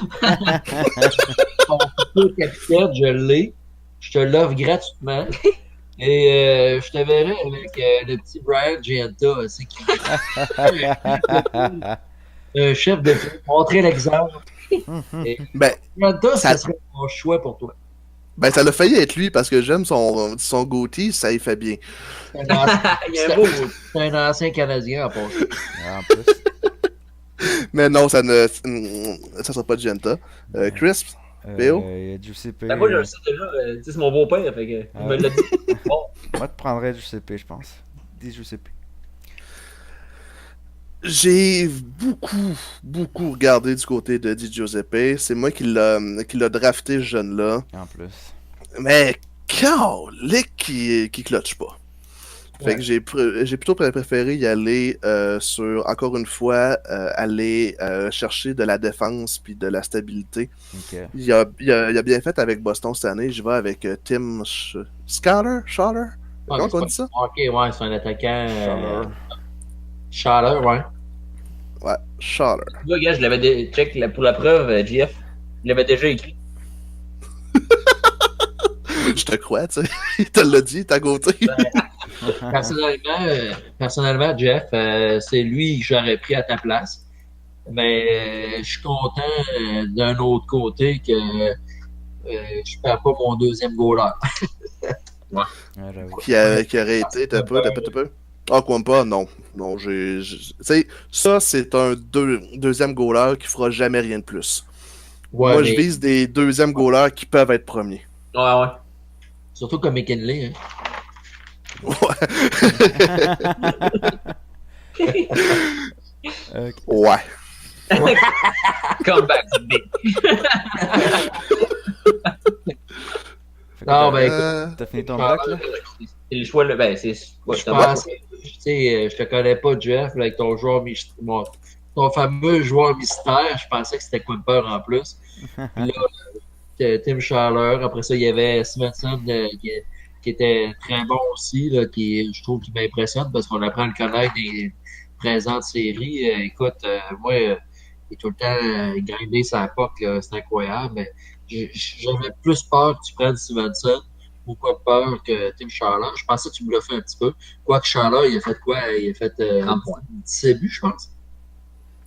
Ton futur capitaine, je l'ai. Je te l'offre gratuitement. Et je te verrai avec le petit Brian Gianta. C'est qui un chef de club. Montrer l'exemple. Et Ben, Gianta, ça- ce serait mon choix pour toi. ben, ça l'a failli être lui parce que j'aime son goatee, ça y fait bien. C'est un ancien, Il y a un beau. c'est un ancien Canadien en passant. En plus. Mais non, ça sera pas Genta. Chris, P.O. Il y a Giuseppe. Ben, moi, je le sais déjà. Tu sais, c'est mon beau-père, fait que. Il me l'a dit. Bon. Moi, tu prendrais Giuseppe, je pense. Dis Giuseppe. j'ai beaucoup regardé du côté de Di Giuseppe. C'est moi qui l'a drafté, ce jeune-là. En plus. Mais, calique qui clutche pas. Fait que j'ai plutôt préféré y aller sur, encore une fois, aller chercher de la défense puis de la stabilité. Ok. Il a bien fait avec Boston cette année. Je vais avec Tim Schaller? Comment on dit ça? Ok, ouais, c'est un attaquant. Schaller. Schaller, ouais. Ouais, Schaller. Tu vois, gars, je l'avais check pour la preuve, JF. Je l'avais déjà écrit. Je te crois, tu sais. Il te l'a dit, t'as côté. Personnellement, Jeff, c'est lui que j'aurais pris à ta place. Mais je suis content d'un autre côté que je perds pas mon deuxième goaler. Ouais, j'avoue. Qui aurait été, t'as peu. Ah, quoi pas? Non. Non, tu sais, ça, c'est un deuxième goaler qui fera jamais rien de plus. Ouais, Moi, mais je vise des deuxièmes goalers qui peuvent être premiers. Ouais, ouais. surtout comme McKinley. Hein. Ok. Ouais. Come back, big. Fait que Non, t'as- ben écoute, T'as fini ton bloc, là? C'est le choix, là. Ben, c'est. Ouais, je c'est un bon choix. pensais, tu sais, je te connais pas, Jeff, là, avec ton joueur ton fameux joueur mystère, je pensais que c'était Quimper en plus. Puis là, Tim Schaller, après ça, il y avait Svensson qui était très bon aussi, là, je trouve qu'il m'impressionne parce qu'on apprend à le connaître des présentes séries. Écoute, moi, il est tout le temps grindé sa POC, là, c'est incroyable, mais j'avais plus peur que tu prennes Svensson ou pas peur que Tim Schaller. Je pensais que tu me l'as fait un petit peu. Quoique Schaller, il a fait quoi? Il a fait 30 points. 17 buts, je pense.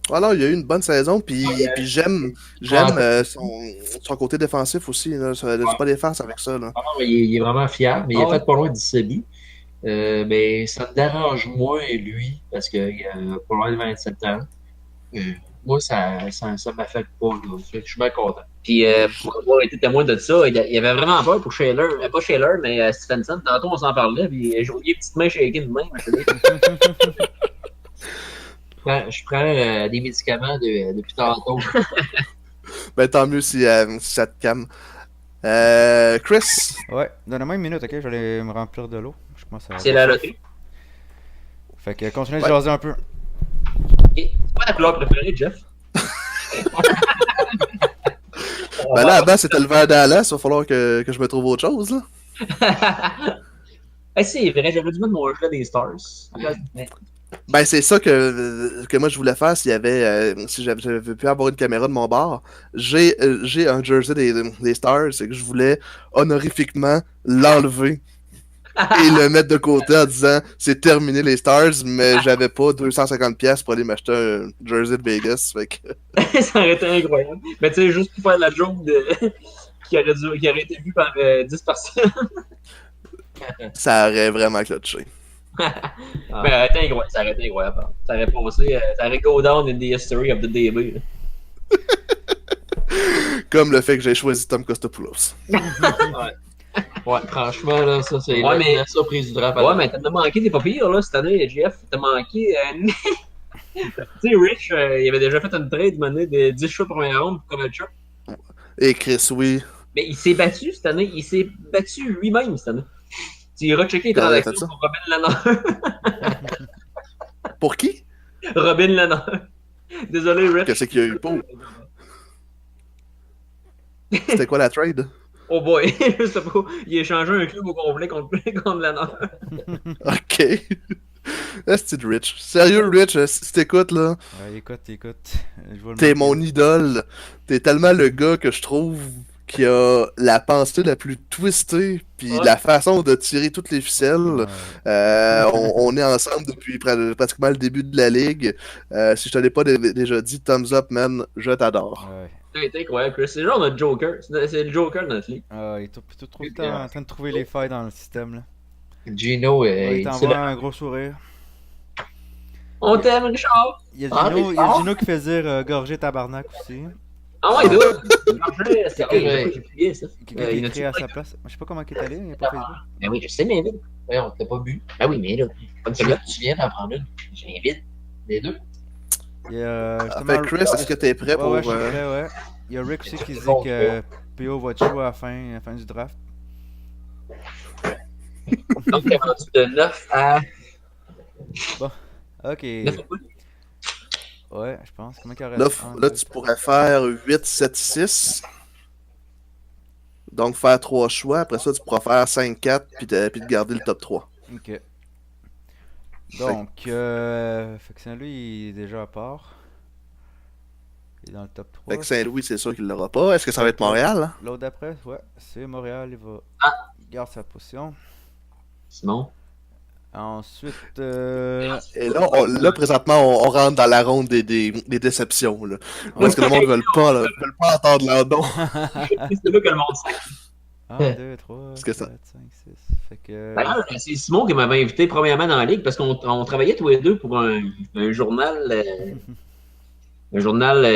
Voilà, il a eu une bonne saison, puis j'aime son côté défensif aussi. Là. Ça ne pas les farces avec ça. Là. Ah non, il est vraiment fiable, mais il a Ah ouais. fait pas loin de 17 buts. Mais ça me dérange moins, lui, parce qu'il a pas loin de 27 ans. Moi, ça m'affecte pas. Là. Je suis bien content. Puis, pour avoir été témoin de ça, il y avait vraiment peur pour Shaler. Pas Shaler, mais Stephenson. Tantôt, on s'en parlait, puis j'ai oublié petite main shaking de main. Je prends des médicaments depuis tantôt. Ben, tant mieux si ça te calme. Chris, Ouais, donne-moi une minute, ok? Je vais aller me remplir de l'eau. Je commence à... C'est la loterie. Fait que continuez de Ouais. jaser un peu. Ok. C'est quoi ta couleur préférée, Jeff? ben là, avant, c'était le vert Dallas. Il va falloir que je me trouve autre chose. Là. C'est vrai, j'aurais dû mettre mon jeu des Stars. Ben, c'est ça que moi je voulais faire s'il y avait. Si j'avais pu avoir une caméra de mon bar. J'ai un jersey des Stars et que je voulais honorifiquement l'enlever et le mettre de côté en disant c'est terminé les Stars, mais j'avais pas 250$ pour aller m'acheter un jersey de Vegas. Fait que... Ça aurait été incroyable. Mais tu sais, juste pour faire la joke qui aurait été vue par 10 personnes. ça aurait vraiment clutché. Mais ça aurait été incroyable. Ça aurait passé, ça aurait go down in the history of the DB. Là. Comme le fait que j'ai choisi Tom Kostopoulos. Ouais, franchement, là, ça, c'est la surprise du draft. Ouais, mais t'as manqué, t'es pas pire, là, cette année, Jeff. T'as manqué. Tu sais, Rich, il avait déjà fait une trade monnaie de 10 choix première ronde pour Kovalchuk. Et Chris, oui. Mais il s'est battu cette année. Il s'est battu lui-même cette année. Tu iras checker les transactions pour Robin Lehner. Pour qui? Robin Lehner. Désolé, Rich. Qu'est-ce qu'il y a eu pour? C'était quoi la trade? Oh boy, je sais pas. Il a échangé un club au complet contre Lehner. Ok. C'est Rich. Sérieux, Rich, si t'écoutes, là. Ouais, écoute. T'es mon idole. T'es tellement le gars que je trouve qui a la pensée la plus twistée, puis la façon de tirer toutes les ficelles. On est ensemble depuis pratiquement le début de la ligue. Si je te l'ai pas déjà dit, thumbs up, man, je t'adore. C'est incroyable, Chris. C'est genre notre Joker. C'est le Joker de notre ligue. Il est tout le temps en train de trouver les failles dans le système. Là. Gino, il t'envoie un gros sourire. On t'aime, Richard! Il y a Gino qui fait dire gorgé tabarnak aussi. Ah ouais, gorgé, c'est j'ai plié ça. Il a écrit à sa place. Je sais pas comment il est allé, il est pas Facebook. Ben oui, je sais, mais vite. Ouais, on t'a pas bu. Ben oui, mais là, Comme ça, tu viens d'en prendre une. j'invite. Les deux. Fait Chris, est-ce que t'es prêt pour... Ouais, je suis prêt, ouais. Il y a Rick aussi qui dit que PO va te jouer à la fin du draft. Donc, t'es rendu de 9 à... Bon, ok. 9 à quoi? Ouais, je pense. Comment qu'il reste? Là, tu pourrais faire 8, 7, 6. Donc, faire 3 choix. Après ça, tu pourras faire 5, 4, puis de garder le top 3. Ok. Donc, fait que Saint-Louis, il est déjà à part. Il est dans le top 3. Fait que Saint-Louis, c'est sûr qu'il l'aura pas. Est-ce que ça va être Montréal? Hein? L'autre d'après, ouais, c'est Montréal. Il garde sa position. Simon? Ensuite, Et là, présentement, on rentre dans la ronde des déceptions. Là. Parce que le monde ne veut pas entendre leur nom. C'est là que le monde sait. 1, 2, 3, 4, 5, 6. Fait que... D'ailleurs, c'est Simon qui m'avait invité premièrement dans la ligue parce qu'on travaillait tous les deux pour un journal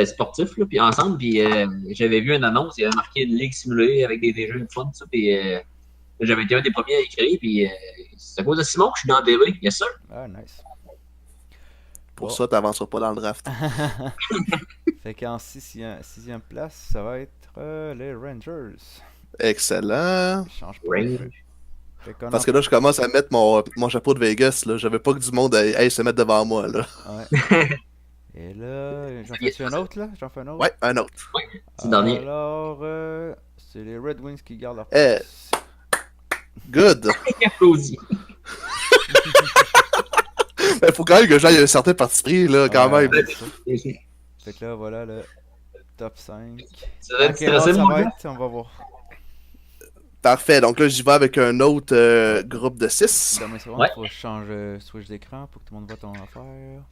sportif, là, puis ensemble, puis j'avais vu une annonce, il y avait marqué une ligue simulée avec des jeux de fun, ça, puis j'avais été un des premiers à écrire, puis c'est à cause de Simon que je suis dans la TV, yes sir. Ah, nice. Pour ça, t'avanceras pas dans le draft. Fait qu'en 6e place, ça va être les Rangers. Excellent. Change pas. Parce que là, je commence à mettre mon chapeau de Vegas. Là. Je veux pas que du monde aille se mettre devant moi. Là. Ouais. Et là, j'en fais un autre, là? J'en fais un autre? Ouais, un autre. Oui, c'est le dernier. Alors, c'est les Red Wings qui gardent leur place. Good. Applaudis. Il faut quand même que j'aille un certain parti pris, là, quand même. Fait que là, voilà le top 5. Ça va être on va voir. Parfait, donc là, j'y vais avec un autre groupe de 6. Dans mes secondes, faut que je change switch d'écran pour que tout le monde voit ton affaire.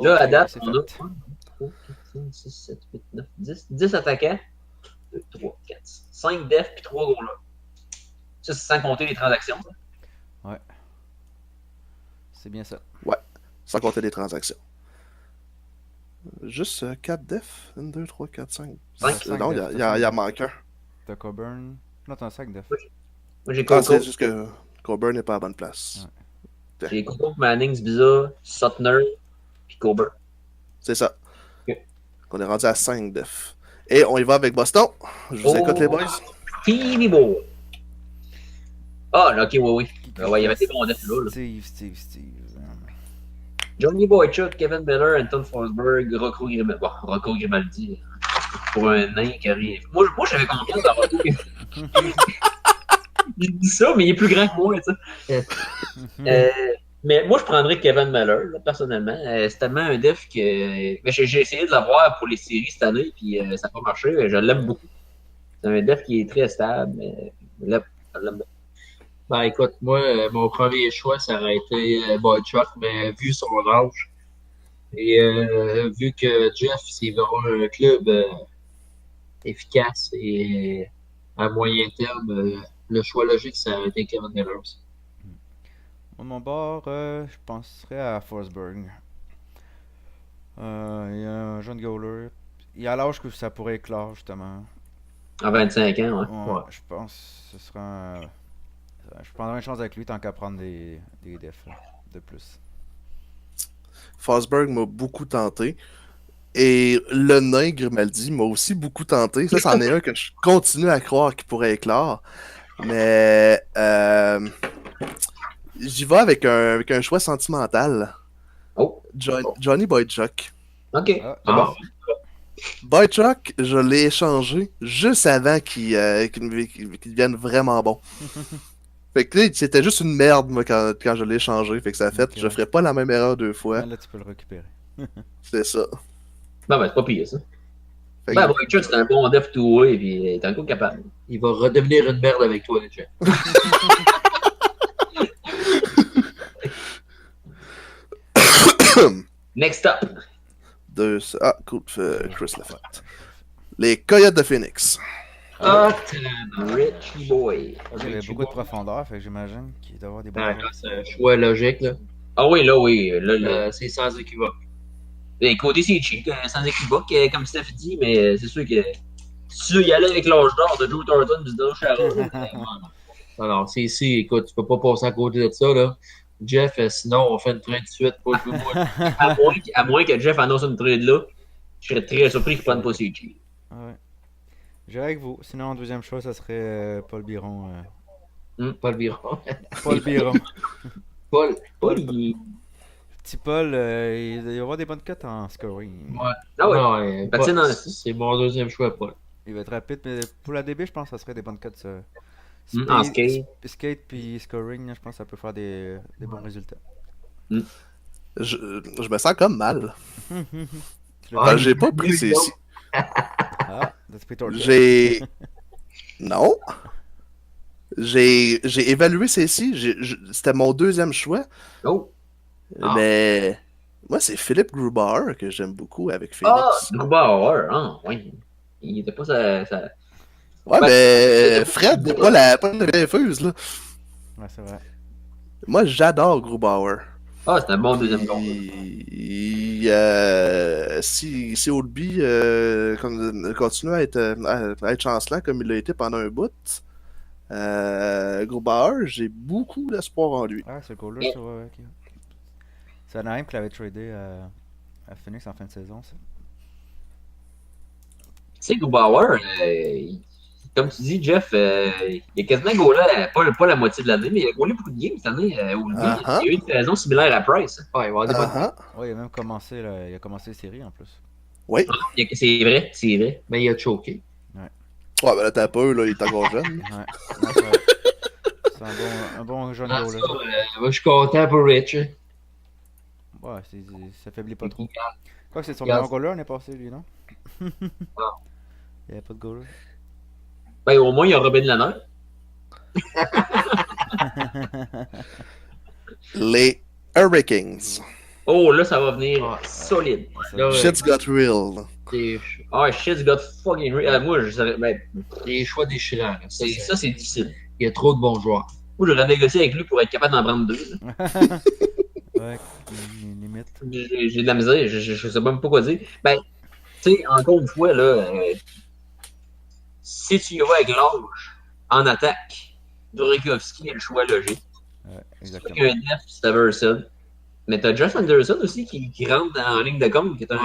Là, à date, on a 3, 4, 5, 6, 7, 8, 9, 10. 10 attaquants. 2, 3, 4, 5 def puis 3 gros là. Ça, c'est sans compter les transactions. Ouais. C'est bien ça. Ouais, sans compter les transactions. Juste 4 def. 1, 2, 3, 4, 5. 5. Non, il en manque un. T'as Coburn. Non, t'as un 5 def. Moi, j'ai Ah, Coco. c'est juste que Coburn n'est pas à la bonne place. Ouais. J'ai Coco, Mannings, Biza, Suttner puis Coburn. C'est ça. Okay. On est rendu à 5 def. Et on y va avec Boston. Je vous écoute, les boys. Stevie Beau. Ah, là, ok, oui. Ouais, il y avait des bons defs là. Steve. Johnny Boychuk, Kevin Miller, Anton Forsberg, Rocco Grimaldi. Pour un nain qui arrive. Moi j'avais confiance dans Rocco. Il dit ça, mais il est plus grand que moi, tu sais. Mais moi, je prendrais Kevin Miller, là, personnellement. C'est tellement un def que... Mais j'ai essayé de l'avoir pour les séries cette année, puis ça n'a pas marché. Je l'aime beaucoup. C'est un def qui est très stable, mais je l'aime bien. Ben écoute, moi, mon premier choix, ça aurait été Boychuk, mais vu son âge, et vu que Jeff, c'est vraiment un club efficace et à moyen terme, le choix logique, ça aurait été Kevin Miller. Moi, de mon bord, je penserais à Forsberg. Il y a un jeune goaler. Il a l'âge que ça pourrait éclore, justement. En 25 ans, ouais. Ouais, je pense que ce sera je prendrais une chance avec lui tant qu'à prendre des defs là, de plus. Forsberg m'a beaucoup tenté. Et le nain Grimaldi m'a aussi beaucoup tenté. Ça, c'en est un que je continue à croire qu'il pourrait éclore. Mais j'y vais avec un choix sentimental. Oh, Johnny Boychuk. ok. Ah, C'est bon. Boychuk, je l'ai échangé juste avant qu'il devienne vraiment bon. Fait que là, c'était juste une merde moi, quand je l'ai échangé. Fait que ça a fait, Ok. je ferai pas la même erreur deux fois. Là, tu peux le récupérer. C'est ça. Ben, c'est pas pire, ça. Fait Ben, que- Boychuk, c'est un bon def two-way, puis il est encore capable. Il va redevenir une merde avec toi, les Jeff. Next up. Ah, cool. Chris Lafayette. Les Coyotes de Phoenix. Ah, Richie Boy. Il y avait beaucoup de profondeur, fait que j'imagine qu'il doit avoir des bons Ouais, joueurs. là, c'est un choix logique, là. Ah oui, là, oui. Là. C'est sans équivoque. Et côté, c'est cheap, sans équivoque, comme Steph dit, mais c'est sûr que si tu veux y aller avec l'âge d'or de Joe Thornton puis de Joe Sherrod, Alors, c'est ici, écoute, tu peux pas passer à côté de ça, là. Jeff, sinon, on fait une train de suite, pas le mois. à moins que Jeff annonce une trade là, je serais très surpris qu'il prenne pas ses cheap. Ouais. J'irai avec vous. Sinon, en deuxième choix, ça serait Paul Biron. Paul Biron. Paul Biron. Paul. Paul, il... Petit Paul, il va y avoir des bonnes cotes en scoring. Ouais. Ah ouais. Non, ouais, Patine Paul, en- c'est mon deuxième choix, Paul. Il va être rapide, mais pour la DB, je pense que ça serait des bonnes cotes. En skate. Skate puis scoring, là, je pense que ça peut faire des bons résultats. Je me sens comme mal. Ah, J'ai pas pris ces. Ah, that's pretty torture. J'ai. Non. J'ai évalué ceci. C'était mon deuxième choix. Oh! Ah. Mais. Moi, c'est Philippe Grubauer que j'aime beaucoup avec Ah! Phoenix. Grubauer! Ah, oui. Il était pas sa... Ouais, Ouais. mais Fred n'est pas la fuse, là. Ouais, c'est vrai. Moi, j'adore Grubauer. Ah, c'est un bon deuxième goal. Si Oldby continue à être chancelant comme il l'a été pendant un bout, Grubauer, j'ai beaucoup d'espoir en lui. Ah, c'est le goaler, ça, ouais, ok. C'est Anaheim qui l'avait tradé à Phoenix en fin de saison, ça. Tu sais, Grubauer, comme tu dis, Jeff, il a quasiment gaulé, pas la moitié de l'année, mais il a gaulé beaucoup de games cette année. Oldby. Uh-huh. Il a eu une saison similaire à Price. Ouais, il va y avoir des bonnes. Uh-huh. Ouais, il a même commencé, là, il a commencé les séries en plus. Oui. C'est vrai, c'est vrai. Mais il a choqué. Ouais, ben là, t'as pas, là, il est encore jeune. Ouais, ouais, c'est vrai. C'est un bon jeune Ah, goaler. ça, je suis content pour Rich. hein. Ouais, ça faiblit pas trop. Quoi que c'est son Regarde. meilleur goaler l'année passée, lui, non? Ah. Il n'y avait pas de goaler. Ben, au moins, il y a Robin Lannert. Les Hurricanes. Oh, là, ça va venir Ah. solide. Là, ouais, Shit's got real. Ah, shit's got fucking real. Moi, je savais. Ben, des choix déchirants. là. ça, c'est difficile. Il y a trop de bons joueurs. Moi, j'aurais négocié avec lui pour être capable d'en prendre deux. là. Ouais, limite. J'ai de la misère, je sais même pas quoi dire. Ben, tu sais, encore une fois, là, si tu y vas avec l'âge en attaque, Burakovsky est le choix logique. Ouais, C'est sûr exactement. qu'il y a un def, c'est Everson. Mais t'as Josh Anderson aussi qui rentre en ligne de compte, qui est un.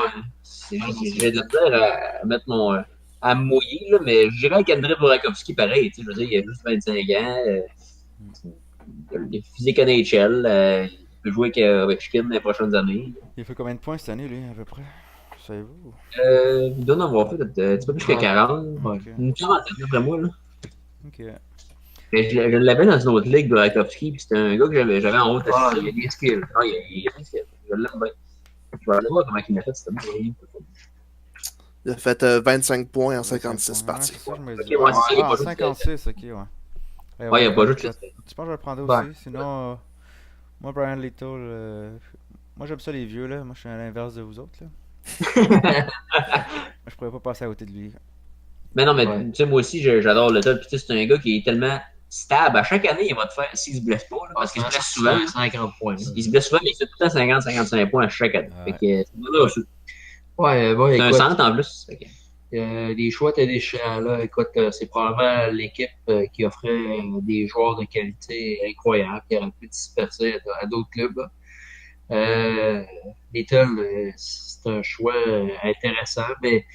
J'ai de la misère à mettre mon. À me mouiller, là, mais je dirais avec André Burakovsky, pareil, tu sais, je veux dire, il a juste 25 ans, il est physique NHL, il peut jouer avec Skin dans les prochaines années. Il fait combien de points cette année, lui, à peu près? Savez-vous? Il doit en avoir fait un petit peu plus que 40. Ok. Une quarantaine d'après moi. Là. Ok. Mais je l'avais dans une autre ligue, Burakovsky, puis c'était un gars que j'avais en haute. Ah, il y a des skills. Ah, il a des skills. Je l'aime bien. Je vais aller voir comment il m'a fait cette année. Il a fait 25 points en 56 Ouais, parties. c'est ça, je me Ok, dis. ouais, c'est ça, il est Ah, pas en juste- 56, ok, ouais. Ouais, il a pas joué de Je suite. pense que je vais le prendre Ouais. aussi. Sinon, moi, Brian Little, moi j'aime ça les vieux, là. Moi je suis à l'inverse de vous autres, là. Je pourrais pas passer à côté de lui. Mais non, mais Ouais. tu sais, moi aussi, j'adore le top. Puis tu sais, c'est un gars qui est tellement stable. À chaque année, il va te faire, s'il se blesse pas, là, parce qu'il se blesse souvent. 50 points. Il se blesse souvent, mais il fait tout le temps 50-55 points à chaque année. Ouais. Fait que c'est pas là, Ouais, bon, c'est un écoute, centre en plus. Fait que- les choix étaient déchirants, là. Écoute, c'est probablement l'équipe qui offrait des joueurs de qualité incroyables, qui aurait pu disperser à d'autres clubs, là. Little, c'est un choix intéressant, mais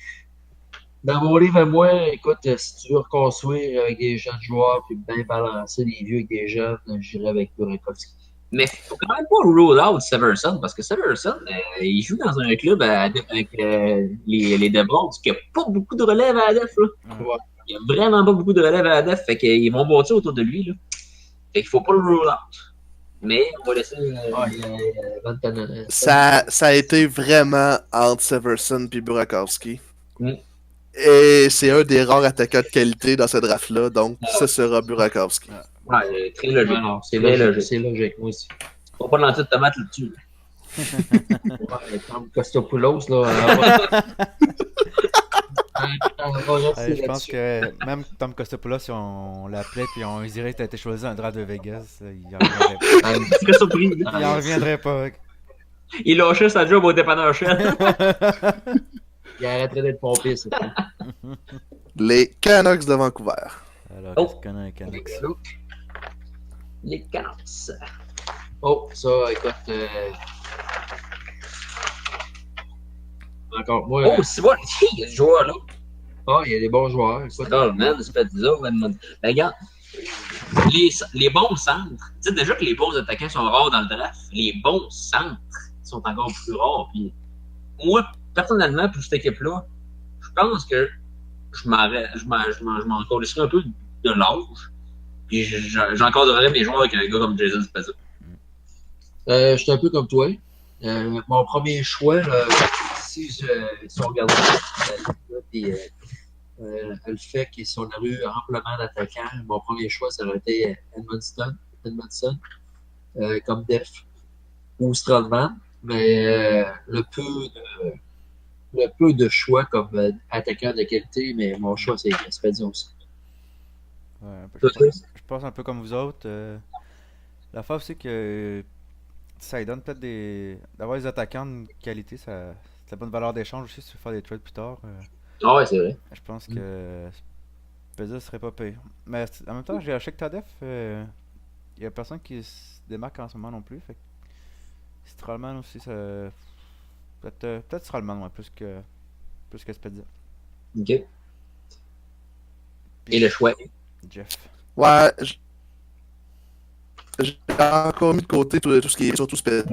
dans mon livre à moi, écoute, si tu veux reconstruire avec des jeunes joueurs puis bien balancer les vieux avec des jeunes, j'irai avec Burakovsky. Mais faut quand même pas rule out Severson, parce que Severson, il joue dans un club avec les Devils qui a pas beaucoup de relève à la def, là. Ouais. Il y a vraiment pas beaucoup de relève à la def, fait qu'ils vont bâtir autour de lui, là. Fait qu'il faut pas le rule out. Mais on va laisser. Ah, il y a Vatanen. Ça a été vraiment entre Severson et Burakovsky. Mm. Et c'est un des rares attaquants de qualité dans ce draft-là, donc ce sera Burakovsky. Ouais, très logique. Ouais, non, c'est Très logique, logique. c'est logique, moi aussi. Faut pas lancer de tomate là-dessus. Ouais, Tom Kostopoulos, là. Je pense que même Tom Costopoulos, si on l'appelait puis on dirait que t'as été choisi dans le draft de Vegas, il en reviendrait pas. Je serais surpris. Il en reviendrait pas. Il lâchait sa job au dépanneur Shell. Il arrêterait d'être pompé, c'est tout. Les Canucks de Vancouver. Alors, Oh. qu'est-ce qu'on a un Canucks? Les Canucks. Oh, ça, écoute. Encore, moi. Oh, c'est bon. Il y a ce joueur-là. Ah, il y a des bons joueurs. Écoute, Oh, man, c'est pas bizarre. Ben, regarde, les bons centres, tu sais déjà que les bons attaquants sont rares dans le draft. Les bons centres sont encore plus rares. Puis moi, personnellement, pour cette équipe-là, je pense que je m'en collerais un peu de l'âge. Puis j'encadrerais mes joueurs avec un gars comme Jason Spezza. je suis un peu comme toi. Mon premier choix, là, si on regarde puis le fait qu'ils sont dans la rue amplement d'attaquants, mon premier choix, ça aurait été Edmondson comme def ou Strandman. Mais le peu de choix comme attaquant de qualité, mais mon choix, c'est Spezza aussi. Ouais, un peu- Toi, je pense un peu comme vous autres. La fois aussi que ça lui donne peut-être d'avoir des attaquants de qualité, ça c'est la bonne valeur d'échange aussi si tu veux faire des trades plus tard. Ah ouais, c'est vrai. Je pense que Spezza serait pas pire. Mais en même temps, j'ai acheté que Tadef, il y a personne qui se démarque en ce moment non plus. Fait que Stralman aussi, ça. Peut-être Stralman, ouais, plus que Spezza. OK. Puis Et le choix. Jeff. Ouais, j'ai encore mis de côté tout ce qui est surtout Spezza.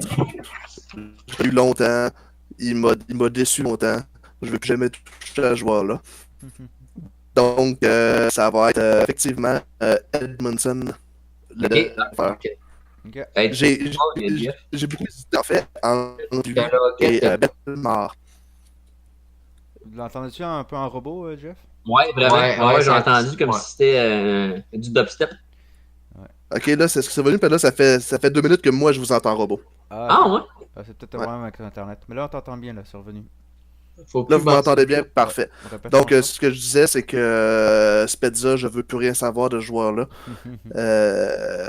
J'ai eu longtemps, il m'a déçu longtemps. Je ne veux plus jamais toucher à ce joueur-là. Donc, ça va être effectivement Edmondson. OK. OK. Ok. Hey, J'ai Jeff. j'ai beaucoup hésité en fait entre lui Ben là, OK. et Bellemare. Vous l'entendez-tu un peu en robot, Jeff? Ouais, vraiment. Ouais, Ouais, ouais, j'ai ça- entendu comme ouais. si c'était du dubstep. Ok, là, c'est ce que c'est venu, puis là, ça fait 2 minutes que moi, je vous entends robot. Ah, Ok. ouais. Ah, c'est peut-être un Ouais. problème avec Internet. Mais là, on t'entend bien, là, c'est revenu. Faut Là, plus vous m'entendez bien? Parfait. On répète Donc, ça ce que je disais, c'est que Spezza, je veux plus rien savoir de ce joueur-là.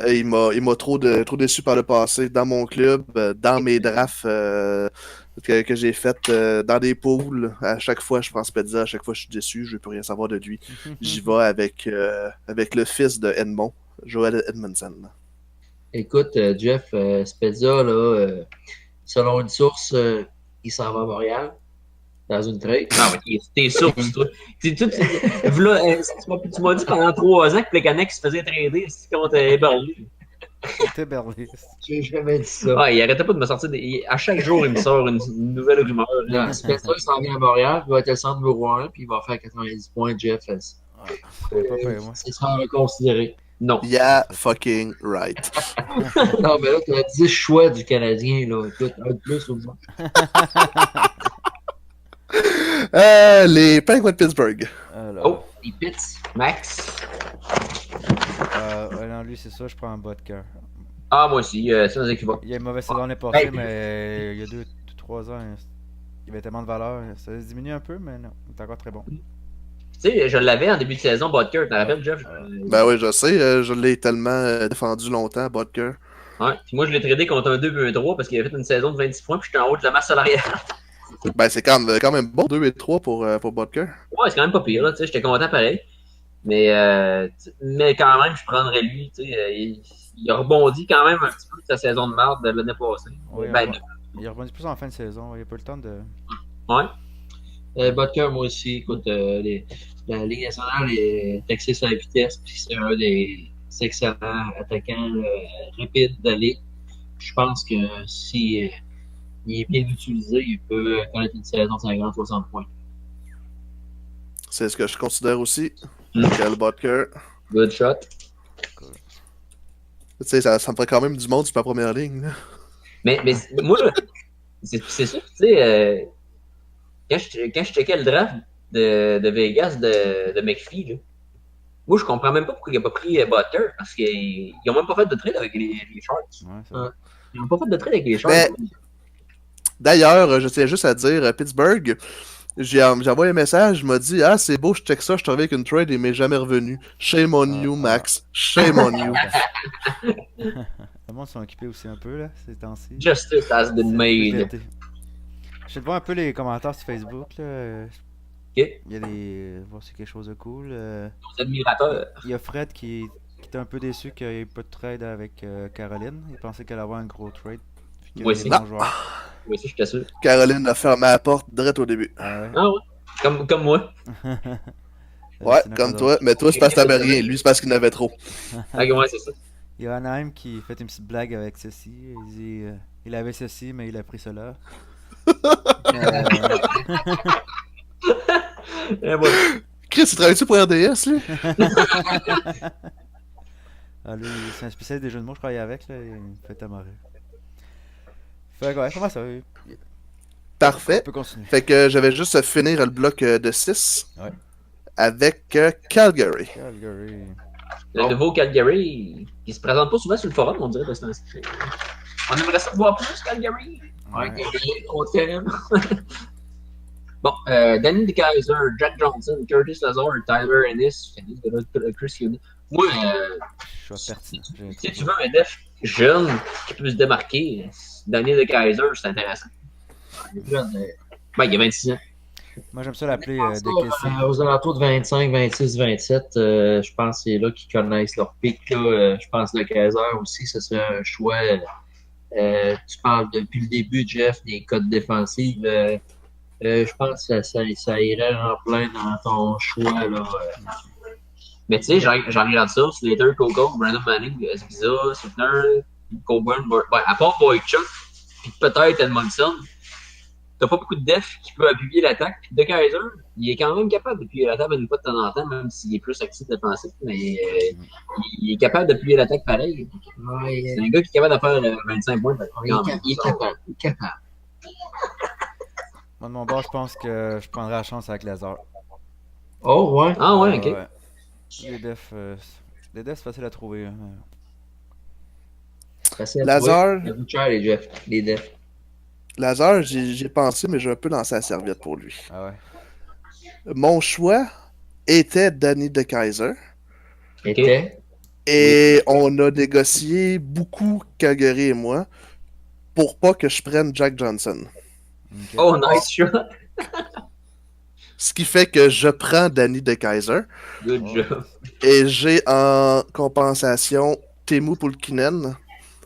Il m'a trop déçu par le passé dans mon club, dans mes drafts que j'ai fait dans des pools. À chaque fois, je prends Spezza, à chaque fois, je suis déçu, je veux plus rien savoir de lui. J'y vais avec le fils de Edmond, Joel Edmondson. Écoute, Jeff, Spezza, là, selon une source, il s'en va à Montréal dans une trade. Ah, ouais, t'es sûr, c'est toi. Tu m'as dit pendant 3 ans que Plekanec se faisait trader contre Eberle. C'était Berlin. J'ai jamais dit ça. Ouais, il arrêtait pas de me sortir. À chaque jour, il me sort une nouvelle rumeur. Non, Spezza, il s'en vient à Montréal, il va être le centre numéro 1, puis il va faire 90 points, Jeff. C'est pas pire, moi. C'est sans reconsidérer. Non. Yeah, fucking right. Non, mais là, tu as 10 choix du Canadien, là. Écoute, un de plus ou moins. Les Penguins de Pittsburgh. Alors, Oh, Les Pits. Max. Ouais, non, lui, c'est ça, je prends un Butker. Ah, moi aussi, sans équivoque. Il a une mauvaise saison l'année passée, Hey. mais il y a 2-3 ans, il avait tellement de valeur. Ça a diminué un peu, mais non, il est encore très bon. Tu sais, je l'avais en début de saison, Butker. T'en rappelles, Jeff? Ben oui, je sais, je l'ai tellement défendu longtemps, Butker. Ouais. Puis moi, je l'ai tradé contre un 2 et un 3 parce qu'il avait fait une saison de 26 points, puis j'étais en haut de la masse salariale. Ben c'est quand même bon, 2 et 3 pour Butker. Ouais, c'est quand même pas pire, là, tu sais, j'étais content pareil. Mais quand même, je prendrais lui, tu sais, il a rebondi quand même un petit peu de sa saison de marde de l'année passée. Ouais, Ben, il est revenu plus en fin de saison. Il a pas eu le temps de. ouais. Butker, moi aussi, écoute, la Ligue nationale est taxée sur la vitesse, puis c'est un des excellents attaquants rapides de la Ligue. Je pense que si il est bien utilisé, il peut connaître une saison de 50-60 points. C'est ce que je considère aussi. Mm. Michael Butker. Good shot. Tu sais, ça me ferait quand même du monde sur ma première ligne. Là. Mais moi, c'est sûr, tu sais, quand je checkais le draft de Vegas de McPhee, là, moi, je comprends même pas pourquoi il n'a pas pris Butker, parce qu'ils n'ont même pas fait de trade avec les Sharks. Ouais, c'est vrai. Ils n'ont pas fait de trade avec les Sharks. Mais- D'ailleurs, je tiens juste à dire, Pittsburgh, j'ai envoyé un message, il m'a dit « Ah, c'est beau, je check ça, je travaille avec une trade, il m'est jamais revenu. Shame on you, Max. Shame on you. » Le monde sont occupés aussi un peu, là, ces temps-ci. Justice has been made. Je vais voir un peu les commentaires sur Facebook, là. Ok. Il y a des. Voir si c'est quelque chose de cool. Nos admirateurs. Il y a Fred qui était un peu déçu qu'il n'y ait pas de trade avec Caroline. Il pensait qu'elle allait avoir un gros trade. Puis qu'il y Moi avait aussi. des bons joueurs. Moi aussi, je t'assure. Caroline a fermé la porte direct au début. Ah ouais. Ah ouais. Comme moi. Ouais, C'est comme n'importe toi. Mais toi, c'est parce que t'avais rien. Lui, c'est parce qu'il en avait trop. Ah, ouais, c'est ça. Il y a Anaheim qui fait une petite blague avec ceci. Il dit il avait ceci, mais il a pris cela. Et voilà. Chris, il travaille-tu pour RDS, lui? Ah, lui, c'est un spécialiste des jeux de mots, je travaille avec, là, il me fait amarrer. Fait que ouais, comment ça va? On Parfait. peut continuer. Fait que j'avais juste à finir le bloc de 6 Ouais. avec Calgary. Calgary. Le nouveau Calgary, qui se présente pas souvent sur le forum, on dirait, de ce temps-ci. On aimerait ça voir plus, Calgary. Ouais. On t'aime. Bon, Danny DeKeyser, Jack Johnson, Curtis Lazar, Tyler Ennis, Chris Hughes. Moi, Choix pertinent. si tu veux un def jeune qui peut se démarquer, Danny DeKeyser, c'est intéressant. Les jeunes, Ben, il a 26 ans. Moi, j'aime ça l'appeler pense DKC. aux alentours de 25, 26, 27, je pense que c'est là qu'ils connaissent leur pic. Là. Je pense que le Kaiser aussi, ce serait un choix. Tu parles depuis le début, Jeff, des codes défensifs. Je pense que ça irait en plein dans ton choix. Là. Mais tu sais, j'en regarde ça, Slater, Coco, Brandon Manning, Esbiza, Sutner, Coburn, à part Boychuk, puis peut-être Edmondson, t'as pas beaucoup de def qui peut appuyer l'attaque. Puis De Kaiser, il est quand même capable d'appuyer l'attaque une fois de temps en temps, même s'il est plus actif défensif, mais il est capable d'appuyer l'attaque pareil. Ouais, C'est un gars qui est capable de faire 25 points. il est capable. Il est capable. Moi, de mon bord, je pense que je prendrai la chance avec Lazare. Oh, ouais. Ah ouais, ok. Les defs, c'est facile à trouver. Hein. Facile à Lazare. trouver. Il coûte cher, les Jeff, les defs. Lazare, j'y ai pensé, mais j'ai un peu lancé la serviette pour lui. Ah ouais. Mon choix était Danny DeKeyser. Était. Et on a négocié beaucoup, Calgary et moi, pour pas que je prenne Jack Johnson. Ok. Oh, nice shot. Ce qui fait que je prends Danny DeKeyser. Good Oh. job. Et j'ai en compensation Teemu Pulkkinen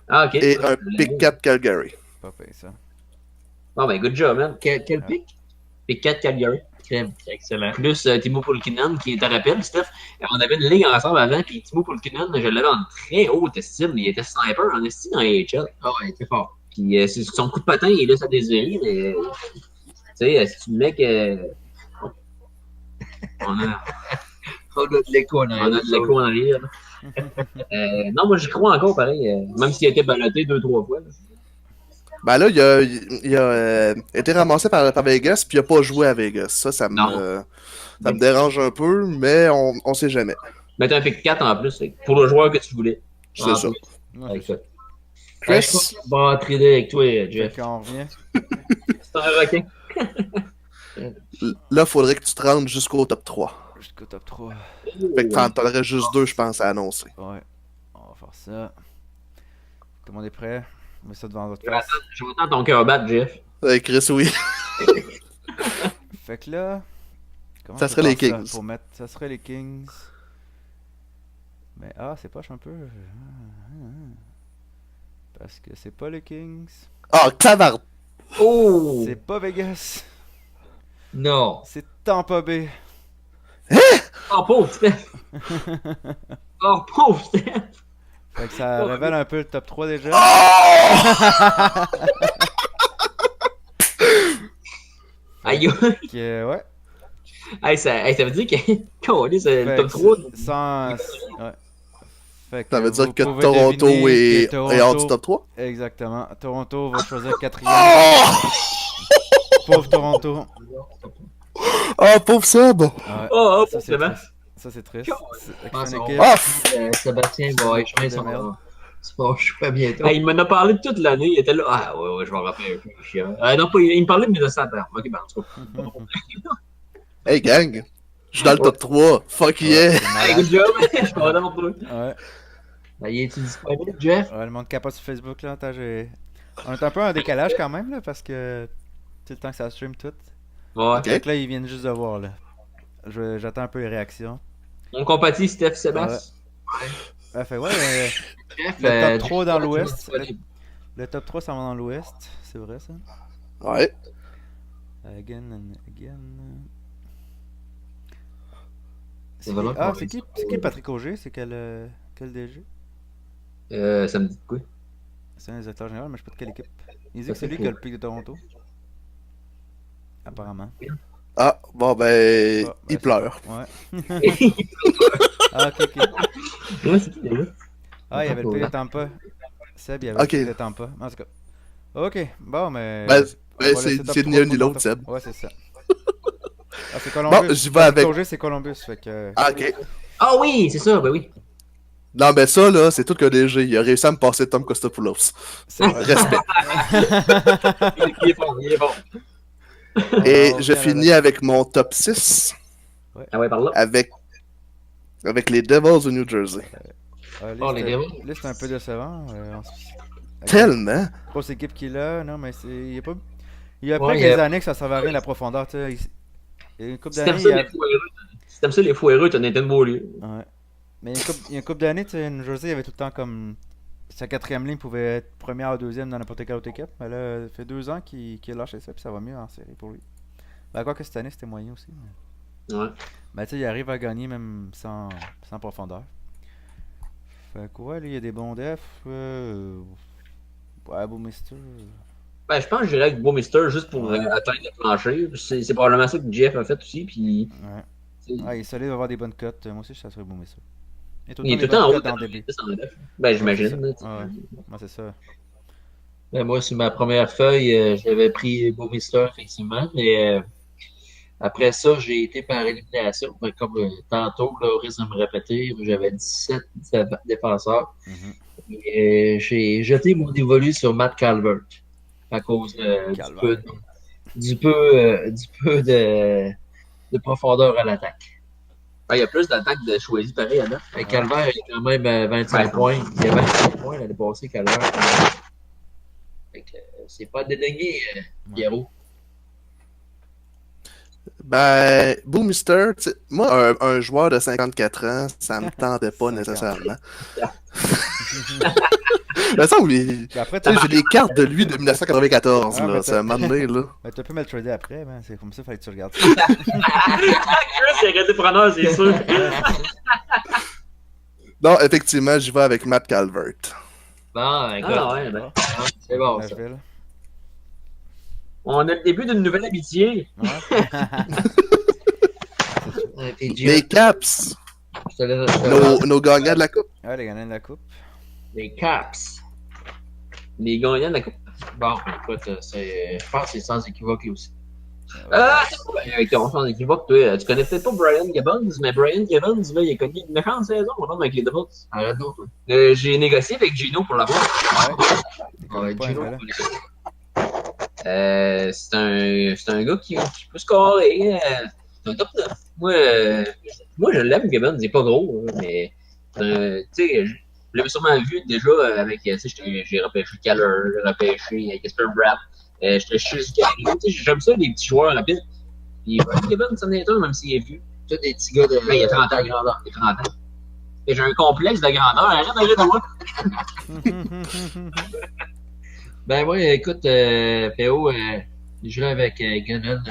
Ah, ok. et un pick 4 Calgary. Pas payé ça. Bon, ben, good job, man. Quel pic? Pick 4 Calgary. Excellent. Plus Timo Pulkkinen, qui te rappelle, Steph, on avait une ligue ensemble avant, puis Timo Pulkkinen, je l'avais en très haute estime. Il était sniper en estime dans les AHL. Ah ouais, il était fort. Puis son coup de patin, il laisse à désirer, mais tu sais, si tu me mets que. On a On a de l'écho en arrière. de l'écho en arrière. Là. Non, moi, j'y crois encore, pareil, même s'il a été ballotté 2-3 fois. Là. Ben là, il a été ramassé par Vegas, puis il a pas joué à Vegas. Ça me dérange un peu, mais on sait jamais. Mettre un pick 4 en plus, c'est pour le joueur que tu voulais. C'est En ça. plus. Ouais, Ouais, c'est ça. écoute. Chris, Je pense qu'on va trader avec toi, Fait Jeff. qu'on revient. C'est un requin. là, faudrait que tu te rendes jusqu'au top 3. Jusqu'au top 3. Fait que t'en aurais juste 2, je pense, à annoncer. Ouais. On va faire ça. Tout le monde est prêt? On met ça devant votre Je vais face. attendre- je vais attendre ton cœur battre, Jeff. Chris, oui. Fait que là. Comment Ça je serait peux les faire ça Kings. Pour mettre... Ça serait les Kings. Mais c'est poche un peu. Parce que c'est pas les Kings. Ah, clavard! Oh! C'est pas Vegas. Non. C'est Tampa Bay. Oh, pauvre Steph! Oh, pauvre Steph! Fait que ça révèle un peu le top 3 déjà. Aïe! Ouais. Ça veut dire que c'est le Fait top que 3. sans... Ouais. Fait Ça veut vous dire que pouvez Toronto deviner est que hors du top 3? Exactement. Toronto va choisir 4e. Oh! Pauvre Toronto. Oh, pauvre Seb! Ouais. Oh, Ça, pauvre c'est Clément. triste. Ça, c'est triste. Fait que Ah, c'est une ça équipe- Ah! Sébastien va échouer De merde. son choix bientôt. Il m'en a parlé toute l'année. Il était là. Ah, ouais, je m'en rappelle un peu. Chiant. Non, pas, il me parlait de 1900 ans. Ok, ben, en tout cas. Hey, gang! Je suis dans le top 3. Fuck yeah! C'est Hey, malade. good job! Je suis content pour toi. Ouais. Ben, il est disponible, Jeff? Ouais, le monde capote sur Facebook là. Attends, on est un peu en décalage quand même là parce que tout le temps que ça stream tout. Ouais. Ok. Fait que là, ils viennent juste de voir là. J'attends un peu les réactions. On compatit Steph Sébastien. Ouais, fait ouais, Jeff, le top 3 dans Jeff, l'ouest. disponible. Le top 3 ça va dans l'ouest. C'est vrai ça? Ouais. Again and again. C'est vraiment Ah, pas c'est qui Patrick Auger? C'est quel DG? Ça me dit quoi? C'est un des acteurs général, mais je sais pas de quelle équipe. Il dit que Ça, c'est lui c'est qui a cool. le pic de Toronto. Apparemment. Ah, bon, ben, Ah, il ben, pleure. Ouais. Ah, ok, ok. Ouais, c'est qui, déjà? Ah, il y avait le pic de Tampa. Seb, il y avait Ok. le pic de Tampa. En tout cas. Ok, bon, mais. Ben, on va c'est laisser top c'est ni 3 un ni pour l'autre, top- Seb. Ouais, c'est ça. Ah, c'est Columbus. Bon, j'y vais Patrick avec. Auger, c'est Columbus, fait que. Ah, ok. Ah oui, c'est ça, ben oui. Non, ben ça, là, c'est tout que DG. Il a réussi à me passer Tom Kostopoulos. C'est vrai. Respect. Il est bon, il est bon. Et Oh, je Canada. finis avec mon top 6 Ah ouais, par là. avec les Devils de New Jersey. Là, Oh, les c'était- Devils. là, c'est un peu décevant. Tellement! Grosse équipe qu'il a, non, mais c'est. Il y a pas. Il y a Ouais, pas il y quelques a- années que ça servait à rien la profondeur, tu sais. Il y a une couple Si t'aimes d'années, ça, il y a... les foireux, si t'aimes ça, les foireux, t'as Nathan Beaulieu. Ouais. Mais il y a une couple d'années, tu sais, New Jersey, il y avait tout le temps comme. Sa quatrième ligne pouvait être première ou deuxième dans n'importe quelle autre équipe. Mais là, ça fait 2 ans qu'il a lâché ça, puis ça va mieux en série pour lui. Ben, quoi que cette année, c'était moyen aussi. Ouais. Mais tu sais, il arrive à gagner même sans profondeur. Fait que ouais, lui, il y a des bons defs. Ouais, Boumister. Ben, je pense que j'irais avec Beau Mister juste pour atteindre le plancher. C'est probablement ça que Jeff a fait aussi. Puis, Ouais. tu sais, Ah, il est solide, il va avoir des bonnes cotes. Moi aussi, je serais Boumister. Il est tout il est le tout temps le temps en des haut bonnes de cotes dans le début. en def. Ben, j'imagine. là, tu sais. Ouais. Moi, c'est ça. Ben, moi, sur ma première feuille, j'avais pris Boumister, effectivement, mais après ça, j'ai été par élimination. Ben, comme tantôt, là, au risque de me répéter, j'avais 17 défenseurs. Mhm. Et j'ai jeté mon dévolu sur Matt Calvert à cause Calvert. du peu de profondeur à l'attaque. Ben, il y a plus d'attaques de choisi pareil à date. Calvert, il a quand même 25 Ouais. points. Il a 25 points l'année passée, Calvert. Fait que, c'est pas dédaigné, Pierrot. Ben, Boomister, tu sais, moi, un joueur de 54 ans, ça me tentait pas 50. nécessairement. Mais ça, oui. Puis après, Tu sais, j'ai des cartes de lui de 1994, Ah, là. mais Ça m'a donné, là. tu as pu me le trader après, ben, c'est comme ça, fallait que tu regardes. Chris, c'est arrêté preneur, c'est sûr. Non, effectivement, j'y vais avec Matt Calvert. Bon, écoute, Ah ouais, ben. c'est bon, ça. Nashville. On a le début d'une nouvelle amitié. Ouais. Puis Les Gio, Caps, je te laisse- nos gagnants de la Coupe. Ouais, les gagnants de la coupe. les Caps. Les gagnants de la coupe. Bon, écoute, je pense que c'est sans équivoque aussi. On s'en équivoque, toi. Tu connais peut-être pas Brian Gibbons, mais Brian Gibbons, là, il a connu une méchante saison avec les Devils. Arrête donc, toi. J'ai négocié avec Gino pour l'avoir. Ouais, pas un Gino, vrai, là. C'est un gars qui peut scorer. C'est un top 9. Moi, je l'aime, Gibbons. Il est pas gros, hein, mais tu sais, je l'avais sûrement vu déjà avec. Tu sais, j'ai repêché Keller, j'ai repêché Casper Bratt. J'étais chez Gary. J'aime ça, les petits joueurs rapides. Puis Gibbons, c'en est un, même s'il est vieux. tous des petits gars de Il y a 30 ans. de grandeur. Il y a 30 ans. Et j'ai un complexe de grandeur. Arrête de moi. Ben moi, écoute, PO, je jouais avec Gunnan.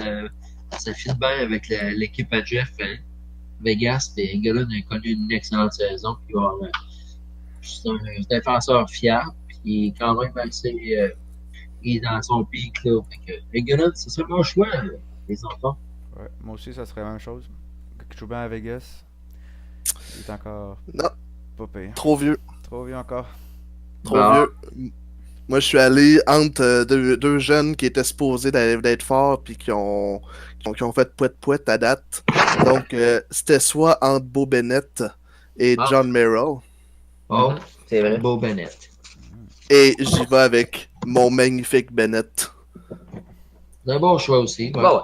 Ça fit bien avec l'équipe à Jeff Vegas. Et Gunnan a connu une excellente saison. Puis, c'est un défenseur fiable. Puis il est quand même assez. Il est dans son pic. Là. Gunnan, c'est ça mon choix, les enfants. Ouais, moi aussi, ça serait la même chose. Je joue bien à Vegas. Il est encore Non, pas pire. trop vieux. Trop vieux encore. Trop Bon. vieux. Moi, je suis allé entre deux jeunes qui étaient supposés d'être forts puis qui ont fait pouet-pouet à date. Donc, c'était soit entre Beau Bennett et Ah. John Merrill. Oh, C'est vrai. Beau Bennett. Et j'y vais avec mon magnifique Bennett. C'est un bon choix aussi. Ouais. Bon,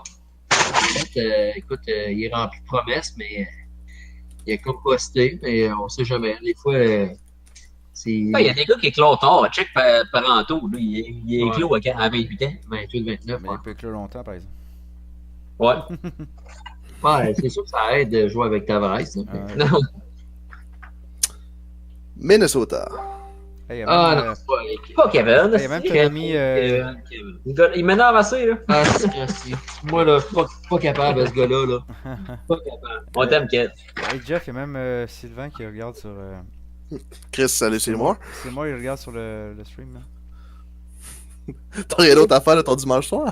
Écoute, il est rempli de promesses, mais il a comme posté, mais on sait jamais. Des fois, c'est il y a des gars qui éclatent tard. Check Parenteau. Il est Ouais. éclos à 28 ans. 28-29. Mais Ouais. il peut éclore longtemps, par exemple. Ouais. Ouais, c'est sûr que ça aide de jouer avec Tavares. Là. Non. Minnesota. Hey, il y a Ah même, non, c'est pas avec. Pas Kevin. il y a même ton ami. Il m'énerve assez, là. Ah, c'est moi, là, pas capable, ce gars-là. Là. Pas capable. On t'aime, Kev. Hey, Jeff, il y a même Sylvain qui regarde sur. Chris, salut, c'est moi. C'est moi, il regarde sur le stream. Là. T'as rien d'autre à faire de ton dimanche soir?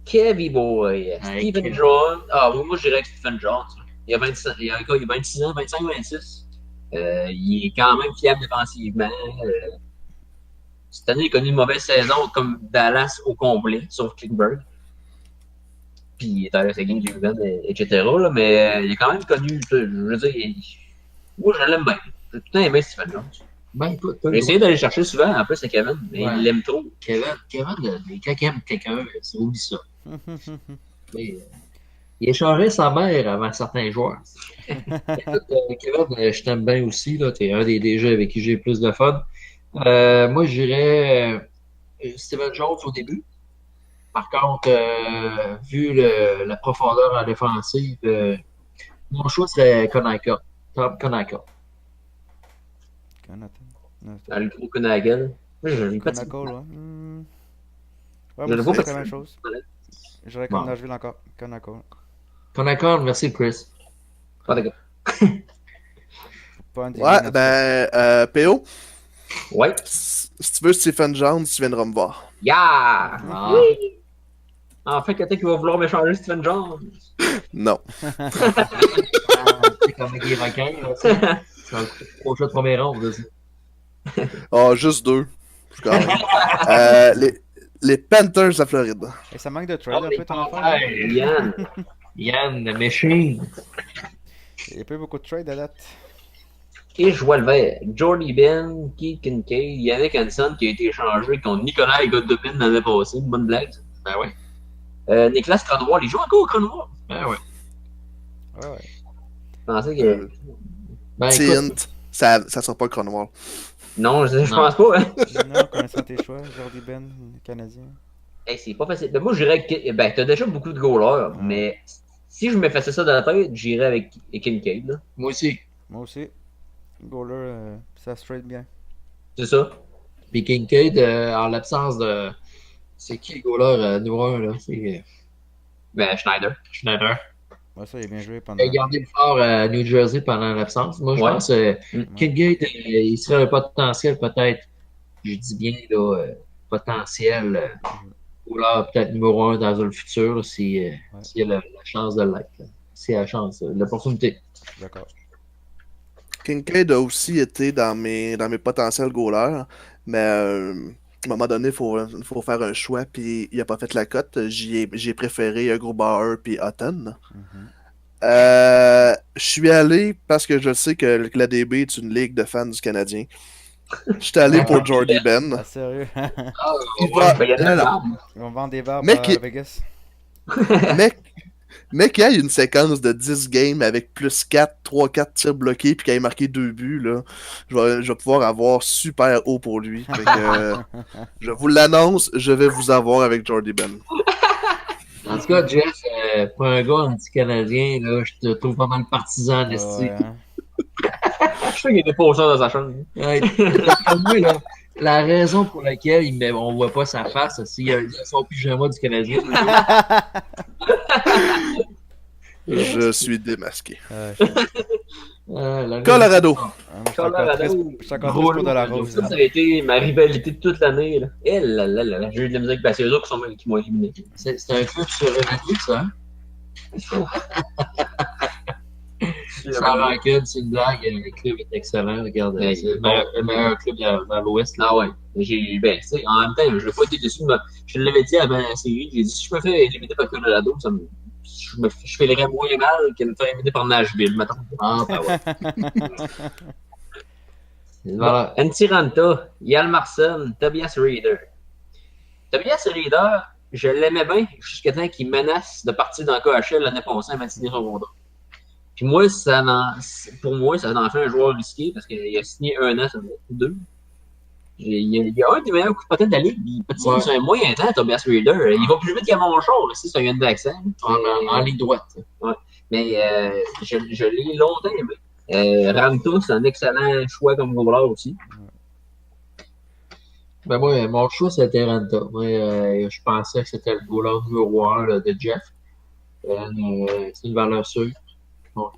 Kevy Boy. Hey, Stephen Kev. John. Ah, moi, je dirais que Stephen John. Il a 26 ans, 25, 26. Il est quand même fiable défensivement. Cette année, il a connu une mauvaise saison comme Dallas au complet, sauf Klingberg. Puis Tyler Seguin, Juven, etc. Là, mais il a quand même connu, je veux dire, moi je l'aime bien. J'ai tout le temps aimé Stephen Jones. Ben, écoute, J'ai essayé d'aller le chercher souvent, en plus c'est Kevin, mais Ouais. il l'aime trop. Kevin, quand il aime quelqu'un, c'est oublie ça. Mais, il échangeait sa mère avant certains joueurs. Écoute, Kevin, je t'aime bien aussi. Tu es un des DG avec qui j'ai le plus de fun. Moi, je dirais Stephen Jones au début. Par contre, vu la profondeur en défensive, mon choix serait Konaka. Tom Konaka. Dans le gros Conagan. Je l'ai pas dit. Konako, là. Ouais, Je le moi, vois c'est pas. la même chose. J'aurais comme Bon. Nashville encore. Konako. Konaka, merci Chris. Pas d'accord. Pas un des Ouais, deux ben, PO, Ouais. si tu veux Stephen Jones, tu viendras me voir. Yeah! Ah. Oui! Enfin, quelqu'un qui va vouloir m'échanger Stephen Jones. Non. C'est comme avec les requins. là, tu sais. C'est un prochain de premier rang, on va dire. Ah, juste deux. Je gagne. Les Panthers à Floride. Et ça manque de trade un peu ton affaire. Ah, Yann. Yann, le machine. Il n'y a pas eu beaucoup de trade à date. Et je vois le vert. Jordy Ben, Keith Kincaid, Yannick Hansen qui a été échangé contre Nicolas Godopin l'année passée. Une bonne blague. Ben ouais. Nicolas Crenoir, il joue encore au Crenoir. Ben ouais. Ouais, ouais. Je pensais que. Ben Petit écoute, hint, ça sera pas le Cromwell. Non, je Non. pense pas. Hein. Non, connaissant tes choix, Jordy Ben, Canadien. Hey, c'est pas facile. Ben, moi, j'irais avec. Ben, t'as déjà beaucoup de goalers, mais si je me faisais ça dans la tête, j'irais avec Kincaid. Là. moi aussi. Moi aussi. Goaler, ça se trade bien. C'est ça. Puis Kincaid, en l'absence de. C'est qui le goaler numéro 1 là? C'est Ben, Schneider. Schneider. Ouais, ça, il a bien joué pendant. Il a gardé le fort à New Jersey pendant l'absence. Moi, je Ouais. pense Mm. Kincaid, il serait un potentiel peut-être, je dis bien, là, potentiel goaler peut-être numéro 1 dans le futur là, s'il y a la chance de l'être. Là. S'il y a la chance, l'opportunité. D'accord. Kincaid a aussi été dans mes potentiels goalers, mais À un moment donné, faut faire un choix, puis il a pas fait la cote. J'ai préféré Gros Bauer puis Hutton. Mhm. Je suis allé parce que je sais que la DB est une ligue de fans du Canadien. Je suis allé pour Jordy Ben. Ah, sérieux? Ah, Il ouais. va. Ben, il y en a Non, non. marre. Ils vont vendre des barbes Mec, à Vegas? mec, mec, il y a une séquence de 10 games avec plus 4, 3-4 tirs bloqués, puis qu'il ait marqué 2 buts, là, je vais pouvoir avoir super haut pour lui. Fait que, je vous l'annonce, je vais vous avoir avec Jordy Ben. En tout cas, Jeff, pour un gars anti-canadien, là, je te trouve pas mal partisan, Ah esti. ouais, hein? Je suis sûr qu'il y a des posters dans sa chambre. Ouais, d'après moi, là, la raison pour laquelle on voit pas sa face, c'est qu'il a son pyjama du Canadien. Je suis démasqué. Ah, Colorado. moi, je suis encore triste, je suis encore triste pour de la rose. Ça a été ma rivalité de toute l'année. Là. Eh là là là, j'ai eu de la musique, c'est eux autres qui m'ont éliminé. C'est un club sur Netflix, ça, hein? Sans rancune, c'est une blague. Le club est excellent. Regarde, Ouais, c'est le meilleur club vers l'Ouest. Là. Ah ouais. Ben, tu sais, en même temps, je n'ai pas été déçu. Mais je l'avais dit avant la série. J'ai dit, si je me fais éliminer par Colorado, je filerais moins mal que de me faire éliminer par Nashville, mettons. Ah, ben ouais. Voilà. Antiranta, Yalmarsson, Tobias Reader. Tobias Reader, je l'aimais bien jusqu'à temps qu'il menace de partir dans le KHL l'année passée à maintenir son contrat. Puis moi, pour moi, ça en fait un joueur risqué parce qu'il a signé 1 an, ça fait 2. Il y a un des meilleurs coups de patin de la ligue. Il peut tirer sur un moyen temps, Tobias Reader. Il va plus vite qu'à Monchard, si c'est un gars d'accent. En ligne droite. Ouais. Mais je l'ai longtemps aimé. Ramto, c'est un excellent choix comme goaler aussi. Ben moi, mon choix, c'était Ranta. Moi, je pensais que c'était le goaler numéro 1 là, de Jeff. C'est une valeur sûre. Donc,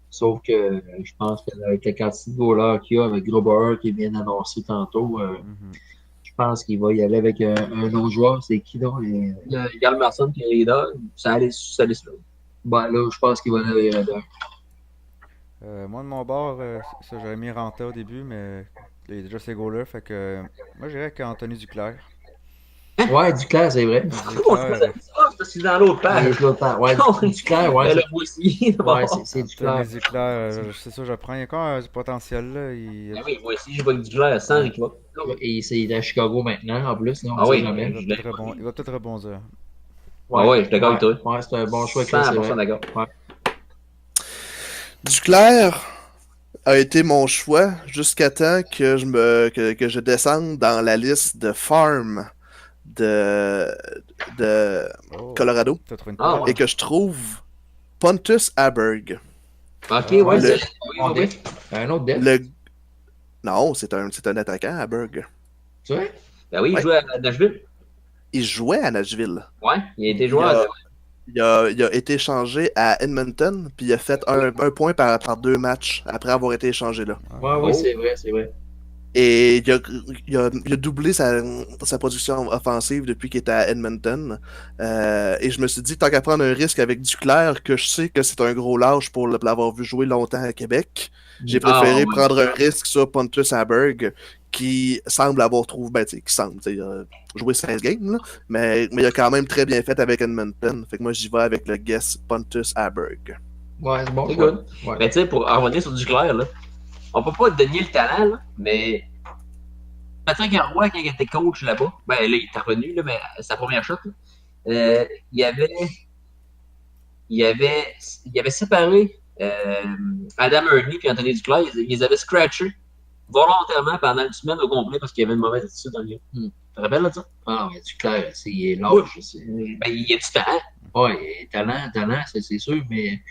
sauf que je pense qu'avec la quantité de goalers qu'il y a, avec Grobauer qui vient d'annoncer tantôt, je pense qu'il va y aller avec un autre joueur. C'est qui là? Yalmarsson et Reader, ça allait se faire. Ben là, je pense qu'il va aller avec Raider. Moi, de mon bord, ça, j'avais mis Ranta au début, mais il est déjà ses goalers, fait que moi, je dirais qu'Anthony Duclair. Ouais, Duclair, c'est vrai. Duclair, Parce qu'il est dans l'autre page. Ouais, Duclair, ouais. Le voici. Ouais, c'est Duclair. Anthony Duclair, c'est ça, je prends. Il y a encore du potentiel, là. Ah oui, moi aussi, je vois que Duclair sans équivoque. Et il est à Chicago maintenant, en plus. Là, Ah oui, il mais va peut-être rebondir. Ah ouais, je suis d'accord avec toi. Ouais, c'est un bon choix, Chris, c'est 100% vrai. d'accord. Ouais. Duclair a été mon choix jusqu'à temps que que je descende dans la liste de farm de Oh, Colorado t'as trouvé une Ah, perle. et que je trouve Pontus Aberg. Ok, ouais, ouais, le- c'est. Un def. Un autre def. Le... Non, c'est un attaquant, Aberg. Tu vois? Ben oui, il Ouais. jouait à Nashville. Il jouait à Nashville. Ouais, il a été joueur. Il a été échangé à Edmonton, puis il a fait un point par 2 matchs après avoir été échangé là. Ouais, Oh. oui, c'est vrai, c'est vrai. Et il a doublé sa production offensive depuis qu'il était à Edmonton. Et je me suis dit, tant qu'à prendre un risque avec Duclair, que je sais que c'est un gros lâche pour l'avoir vu jouer longtemps à Québec, j'ai préféré Ah, ouais. prendre un risque sur Pontus Aberg, qui semble avoir trouvé, ben, tu sais, qui semble, tu sais, jouer 16 games, là, mais il a quand même très bien fait avec Edmonton. Fait que moi, j'y vais avec le guess Pontus Aberg. Ouais, c'est bon. C'est choix. good. Ouais. Ben, tu sais, pour en revenir sur Duclair, là, on peut pas dénier le talent, là, mais Patrick Roy, quand il était coach là-bas, ben là, il est revenu, là, mais sa première shot, là, il avait séparé Adam Ernie et Anthony Duclair, ils les avaient scratchés volontairement pendant une semaine au complet parce qu'il y avait une mauvaise attitude dans le gars. Tu te rappelles de ça? Ah, mais Duclair, il est Oui. lâche. Ben, il y a du talent. Ouais, talent, c'est sûr, mais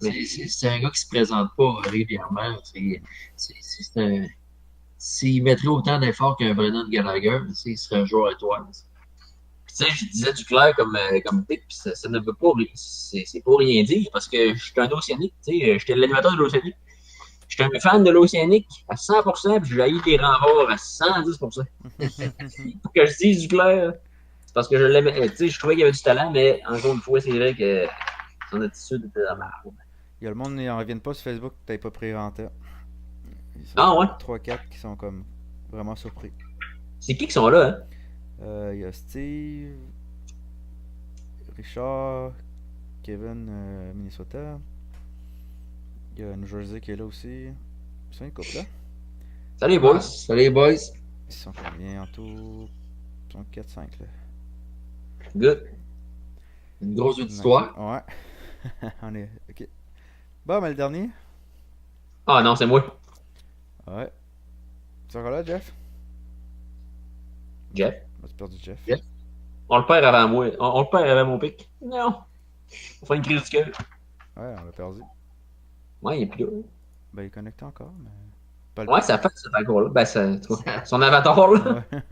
c'est un gars qui se présente pas régulièrement. C'est un... S'il mettrait autant d'efforts qu'un Brendan Gallagher, il serait un joueur étoile. Tu sais, je disais Duclair comme pic, puis ça ne veut pas, c'est pas rien dire, parce que je suis un Océanique, tu sais, j'étais l'animateur de l'Océanique. J'étais un fan de l'Océanique à 100%, puis j'ai haï les renforts à 110%. Pour que je dise Duclair, c'est parce que je l'aimais, tu sais, je trouvais qu'il y avait du talent, mais encore une fois, c'est vrai que son attitude était la merde. Il y a le monde, ils en reviennent pas sur Facebook que t'avais pas pris Ranta. Ah ouais? 3-4 qui sont comme vraiment surpris. C'est qui sont là, hein? Il y a Steve, Richard, Kevin, Minnesota. Il y a New Jersey qui est là aussi. Ils sont une couple là. Salut, les boys. Salut les boys. Ils sont combien en tout? Ils sont 4-5 là. Good. Une grosse auditoire. Ouais. On est. Ok. Bon, mais le dernier. Ah non, c'est moi. Ouais. Tu es encore là, Jeff? Jeff. On a perdu Jeff. Jeff. On le perd avant moi. On le perd avant mon pic. Non. On fait une crise du cœur. Ouais, on l'a perdu. Ouais, il est plus là. Ben, il est connecté encore, mais. Pas le Ouais, ça fait que c'est encore là. Ben, ça, tu vois, son avatar, là. Ouais.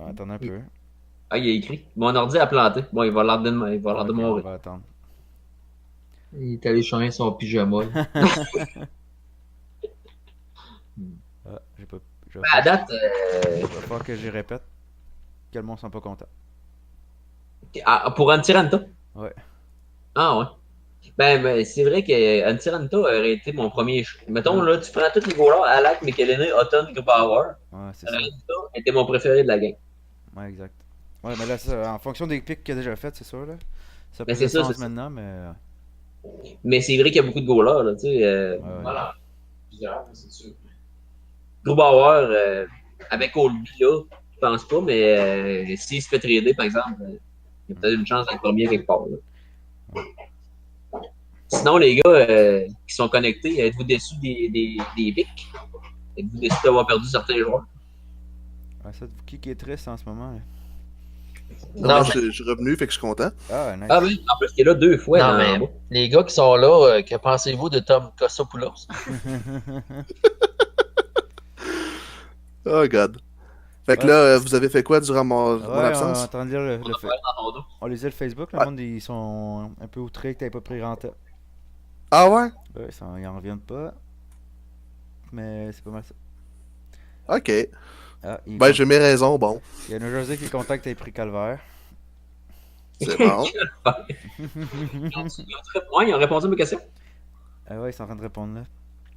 Attends un peu. Ah, il a écrit. Mon ordi a planté. Bon, il va l'air de Ok, on mourir. va attendre. Il est allé changer son pyjama. là. Ah, j'ai pas. Je vais Ben, à date, va falloir que j'y répète. Que le monde sont pas content. pour Antiranta. Ouais. Ah, ouais. Ben, c'est vrai que Antiranta aurait été mon premier choix. Mettons, là, tu prends tous les goalers, Alak, Michelini, Hutton, Grubauer. Ouais, c'est ça. Antiranta était mon préféré de la game. Ouais, exact. Ouais, mais là, ça, en fonction des pics qu'il a déjà fait, c'est sûr, là. Ça Ben, peut c'est faire ça, sens c'est ça. maintenant, mais. Mais c'est vrai qu'il y a beaucoup de goalers, là, tu sais. Ouais, ouais. Voilà. Plusieurs, c'est sûr. Grubauer, avec Colby, là, je pense pas, mais s'il se fait trader, par exemple, il y a peut-être une chance d'être premier quelque part, là. Sinon, les gars qui sont connectés, êtes-vous déçus des pics? Êtes-vous déçus d'avoir perdu certains joueurs? Ouais, ça, qui est triste en ce moment, là? Non, Non, je suis revenu, fait que je suis content. Ah, nice. Ah oui, en plus, il est là 2 fois Non, dans mais le les gars qui sont là, que pensez-vous de Tom Kossopoulos? Oh, God. Fait que Ouais. là, vous avez fait quoi durant mon Ouais, on est en absence? train de lire le On a parlé dans ton dos. On lisait le Facebook, le Ouais. monde, ils sont un peu outrés que t'avais pas pris Renta. Ah ouais? Ouais, ils en reviennent pas. Mais c'est pas mal ça. Ok. Ah, Ben, j'ai mes raisons, bon. il y a New Jersey qui est content que t'aies pris Calvaire. C'est bon. Ouais, ils ont répondu à mes questions. Ah ouais, ils sont en train de répondre là.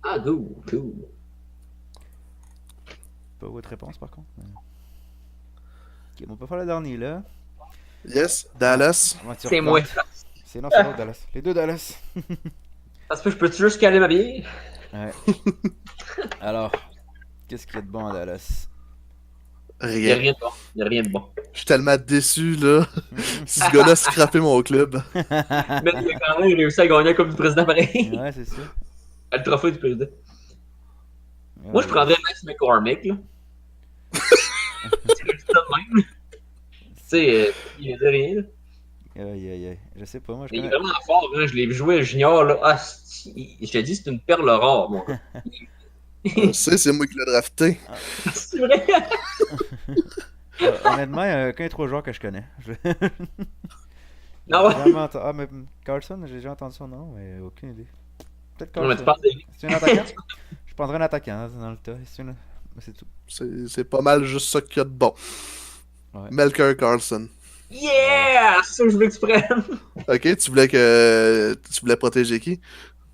Ah, cool, cool. Pas votre réponse par contre. mais- Ok, on peut faire le dernier là. Yes, Dallas. Comment tu C'est moi. replantes? C'est non, c'est l'autre Dallas. Les deux Dallas. Parce que je peux juste caler ma bière? Ouais. Alors, qu'est-ce qu'il y a de bon à Dallas? Il n'y a Rien. rien de bon. Il n'y a rien de bon. Je suis tellement déçu, là. Si ce gars-là a scrappé mon club. Mais il a quand même réussi à gagner comme du président pareil. Ouais, c'est ça. Le trophée du président. Ouais, Moi, je prendrais Max McCormick, là. C'est ça de même. Tu sais, il a dit rien, là. Aïe, aïe, aïe. Je sais pas, moi je Mais il est connais. vraiment fort, hein. Je l'ai vu jouer junior, là. Ah, je te dis, c'est une perle rare, moi. Je sais, c'est moi qui l'ai drafté. C'est vrai? Honnêtement, il n'y a qu'un 3 joueurs que je connais. Ah ouais? Ah, mais Carlson, j'ai déjà entendu son nom, mais aucune idée. Peut-être Non, mais tu Carlson. parles de lui. C'est un attaquant? Je prendrais un attaquant hein, dans le tas. Mais c'est tout. C'est pas mal juste ça qu'il y a de bon. Ouais. Melker Carlson. Yeah! C'est ça que je voulais que tu prennes. Ok, tu voulais protéger qui?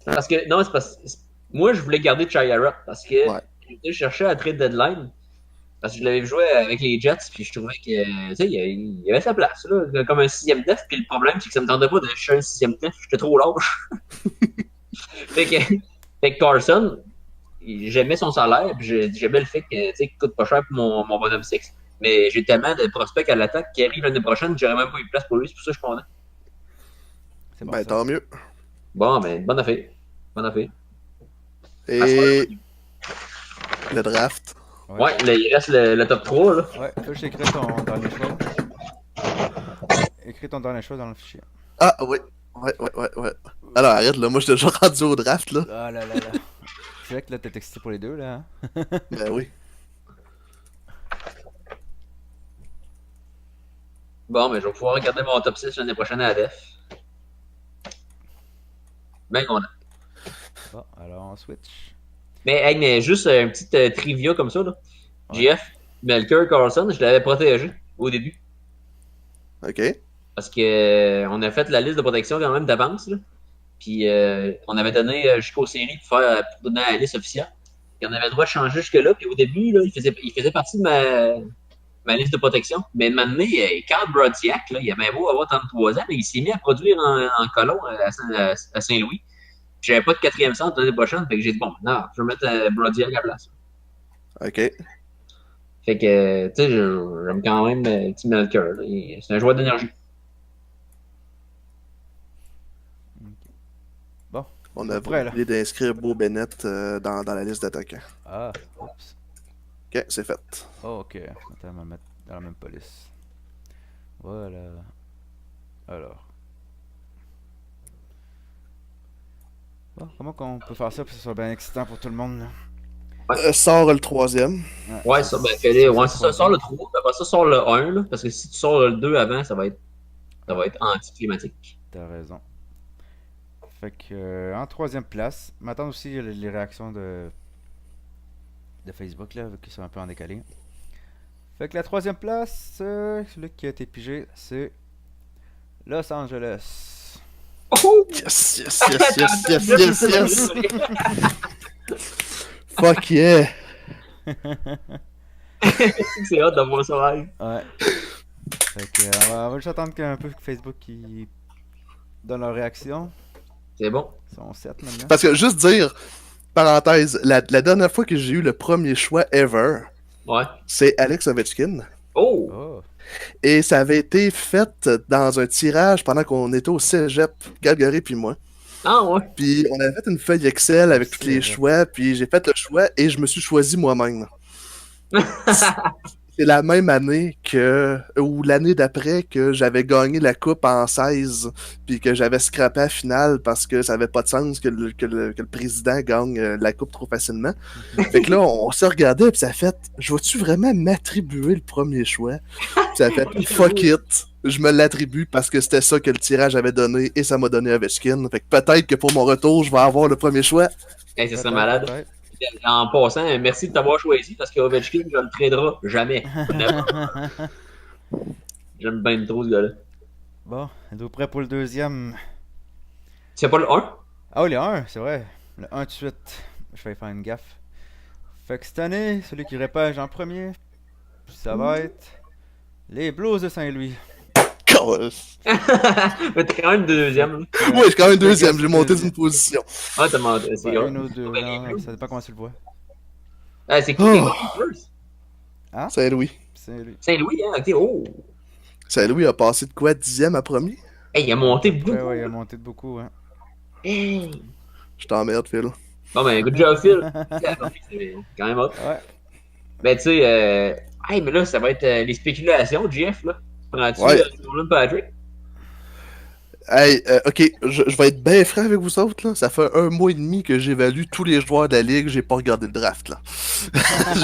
Parce que, non, c'est parce que moi, je voulais garder Chayara parce que Ouais. je cherchais à trade deadline. Parce que je l'avais vu jouer avec les Jets, puis je trouvais que, tu sais, il y avait sa place, là, comme un 6e def. Puis le problème, c'est que ça me tentait pas de chercher un 6e def. J'étais trop lâche. fait que Carson, j'aimais son salaire, puis j'aimais le fait que, tu sais, qu'il coûte pas cher pour mon bonhomme 6. Mais j'ai tellement de prospects à l'attaque qui arrivent l'année prochaine que j'aurais même pas eu de place pour lui. C'est pour ça que je suis content. C'est bon. Ben, ça. tant mieux. Bon, ben, bonne affaire. Bonne affaire. Et le draft. Ouais, là, il reste le top 3, là. Ouais, toi, j'ai écrit ton dernier choix. Écris ton dernier choix dans le fichier. Ah, oui. Ouais. Alors, arrête, là. Moi, je suis déjà rendu au draft, là. Ah là là là. C'est vrai que là, t'es excité pour les deux, là. Hein? Ben oui. Bon, mais je vais pouvoir regarder mon top 6 l'année prochaine à la def. Ben content. Bon, alors on switch. Mais, hey, mais juste un petit trivia comme ça, là. Ouais. GF, Melker, Carlson, je l'avais protégé au début. Ok. Parce que on a fait la liste de protection quand même d'avance, là. Puis on avait donné jusqu'aux séries pour donner la liste officielle. Puis on avait le droit de changer jusque-là. Puis au début, là, il faisait partie de ma liste de protection. Mais maintenant, Carl Brodziak, là, il avait beau avoir 33 ans, mais il s'est mis à produire en colon à Saint-Louis. J'avais pas de quatrième centre l'année prochaine, fait que j'ai dit, bon, non, je vais mettre Brodziak à la place. OK. Fait que, tu sais, j'aime quand même Tim Melker. C'est un joueur d'énergie. Bon. On a Après, là. oublié d'inscrire Beau Bennett dans la liste d'attaquants. Ah, oups. OK, c'est fait. Oh, ok. Attends, on va mettre dans la même police. Voilà. Alors. Bon, comment qu'on peut faire ça pour que ce soit bien excitant pour tout le monde, là? Sort le troisième. Ouais, ça, ben, fais-les. Ouais, c'est ça, sors le 3, après ça, sors le 1, là, parce que si tu sors le 2 avant, ça va être anticlimatique. T'as raison. Fait que, en troisième place, m'attendre aussi les réactions de Facebook, là, qui sont un peu en décalé. Fait que la troisième place, celui qui a été pigé, c'est Los Angeles. Oh! Yes, yes, yes, yes, yes, yes, yes. Fuck yeah. C'est hâte d'avoir ça live. Ouais. Fait que, on va juste attendre un peu que Facebook qui donne leur réaction. C'est bon. Ils sont 7 maintenant. Parce que, juste dire, parenthèse, la dernière fois que j'ai eu le premier choix ever, Ouais. c'est Alex Ovechkin. Oh! Oh. Et ça avait été fait dans un tirage pendant qu'on était au cégep, Calgary puis moi. Ah ouais. Puis on avait fait une feuille Excel avec tous les C'est choix, puis j'ai fait le choix et je me suis choisi moi-même. C'est la même année ou l'année d'après que j'avais gagné la coupe en 16, puis que j'avais scrappé à la finale parce que ça avait pas de sens que le président gagne la coupe trop facilement. Fait que là, on se regardait, puis ça a fait, je vais-tu vraiment m'attribuer le premier choix? Puis ça a fait, fuck it, je me l'attribue parce que c'était ça que le tirage avait donné et ça m'a donné Ovechkin. Fait que peut-être que pour mon retour, je vais avoir le premier choix. Hey, ça serait malade. Peut-être. En passant, merci de t'avoir choisi parce qu'Ovechkin, je ne le traderai jamais. J'aime bien trop ce gars-là. Bon, êtes-vous prêts pour le deuxième? C'est pas le 1? Ah oui, le 1, c'est vrai. Le 1 tout de suite. Je vais faire une gaffe. Fait que cette année, celui qui repêche en premier, ça va être les Blues de Saint-Louis. Mais t'es quand même deuxième. Là. Oui, je suis quand même deuxième, j'ai monté d'une position. Ah, t'as monté. C'est Ben, gros. une ou deux, Ben, non, les Blues. ça dépend comment tu le vois. Ah, c'est qui Oh. les Blues? Saint-Louis. Saint-Louis. Saint-Louis, hein? Ok, oh! Saint-Louis a passé de quoi, 10e à premier? Hey, il a monté beaucoup. Ouais, il a monté de beaucoup, hein. Hey. Je t'emmerde, Phil. Bon, ben, good job, Phil. C'est quand même hot. Ouais. Ben, tu sais, hey, mais là, ça va être les spéculations, Jeff, là. Prends-tu Ouais. Nolan Patrick? Hey, ok, je vais être bien franc avec vous autres, là. Ça fait 1 mois et demi que j'évalue tous les joueurs de la ligue, j'ai pas regardé le draft, là.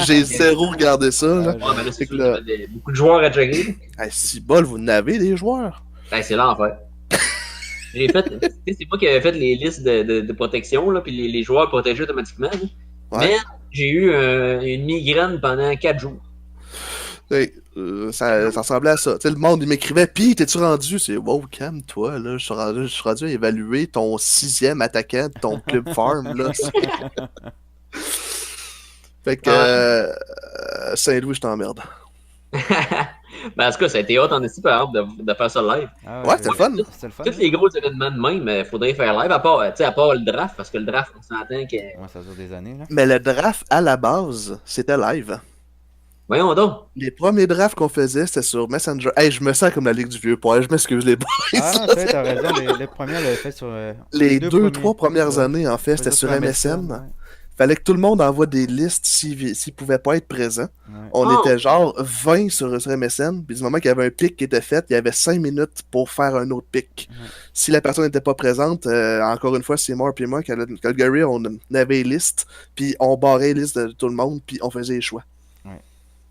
J'ai zéro regardé ça, là. Ouais, ben là, c'est que sûr là- qu'il y a beaucoup de joueurs à checker. Hey, si bol, vous n'avez des joueurs. Ben, c'est l'enfer. J'ai fait, tu sais, c'est moi qui avais fait les listes de protection, là, puis les joueurs protégés automatiquement. Là. Ouais. Mais j'ai eu une migraine pendant 4 jours. Hey, ça ressemblait à ça. Tu sais, le monde, il m'écrivait, pis t'es-tu rendu? C'est, wow, calme-toi, là. Je suis rendu à évaluer ton 6e attaquant de ton club farm, là. Fait que, Saint-Louis, je t'emmerde. Ben, en tout cas, ça a été hot en estime, par exemple, de faire ça live. Ah, Ouais, c'était le fun. C'était le fun. Tous les gros événements de même, il faudrait faire live, à part le draft, parce que le draft, on s'entend que. Ouais, ça dure des années, là. Mais le draft, à la base, c'était live. Voyons donc. Les premiers drafts qu'on faisait, c'était sur Messenger. Hey, je me sens comme la Ligue du Vieux Poil, je m'excuse les boys. Ah, non, tu sais, t'as raison, les premiers, on l'avait fait sur... Les deux deux, premiers. trois premières Ouais. années, en fait, c'était sur MSN. Ouais. Fallait que tout le monde envoie des listes s'ils pouvaient pas être présents. Ouais. On Oh! était genre 20 sur MSN, puis du moment qu'il y avait un pic qui était fait, il y avait 5 minutes pour faire un autre pic. Ouais. Si la personne n'était pas présente, encore une fois, c'est moi puis moi, Calgary, on avait les listes, puis on barrait les listes de tout le monde, puis on faisait les choix. Ouais,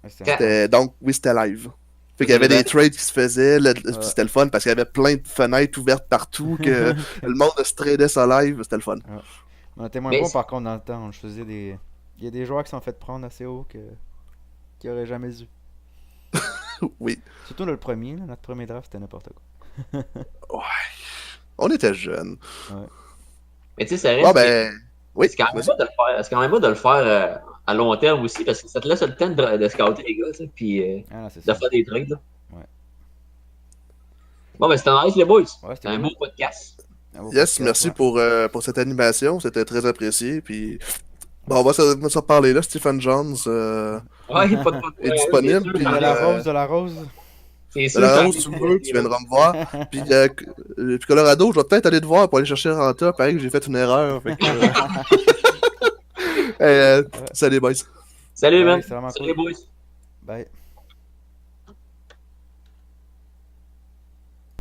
c'était- Donc, oui, c'était live. Fait qu'il y avait des trades qui se faisaient, puis c'était le fun parce qu'il y avait plein de fenêtres ouvertes partout, que le monde se tradait ça live, c'était le fun. On était moins Mais bon c'est- par contre dans le temps. On faisait des... Il y a des joueurs qui sont fait prendre assez haut qui auraient jamais dû. Oui. Surtout le premier, là, notre premier draft, c'était n'importe quoi. On était jeunes. Mais tu sais, ça reste. Bon, ben. Oui, C'est quand même vas-y. pas de le faire. C'est quand même pas de le faire à long terme aussi, parce que ça te laisse le temps de scouter les gars, tu sais, puis Ah, non, c'est de ça. faire des trades. Là. Ouais. Bon, ben c'était nice, les boys. Ouais, C'était c'était un cool. beau podcast. Un beau Yes, podcast, merci ouais. pour cette animation. C'était très apprécié. Puis, bon, on va s'en reparler là. Stephen Jones Ouais, pas de est ouais, c'est disponible. sûr, Puis, j'en De ai- la rose, de la rose. c'est de sûr, la j'en ai rose, tu veux, tu viendras me voir. Puis, puis Colorado, je vais peut-être aller te voir pour aller chercher Ranta. Pareil que j'ai fait une erreur. Fait que, Ouais. salut, boys. Salut, Bye, man. c'est vraiment Salut, cool. les boys. Bye.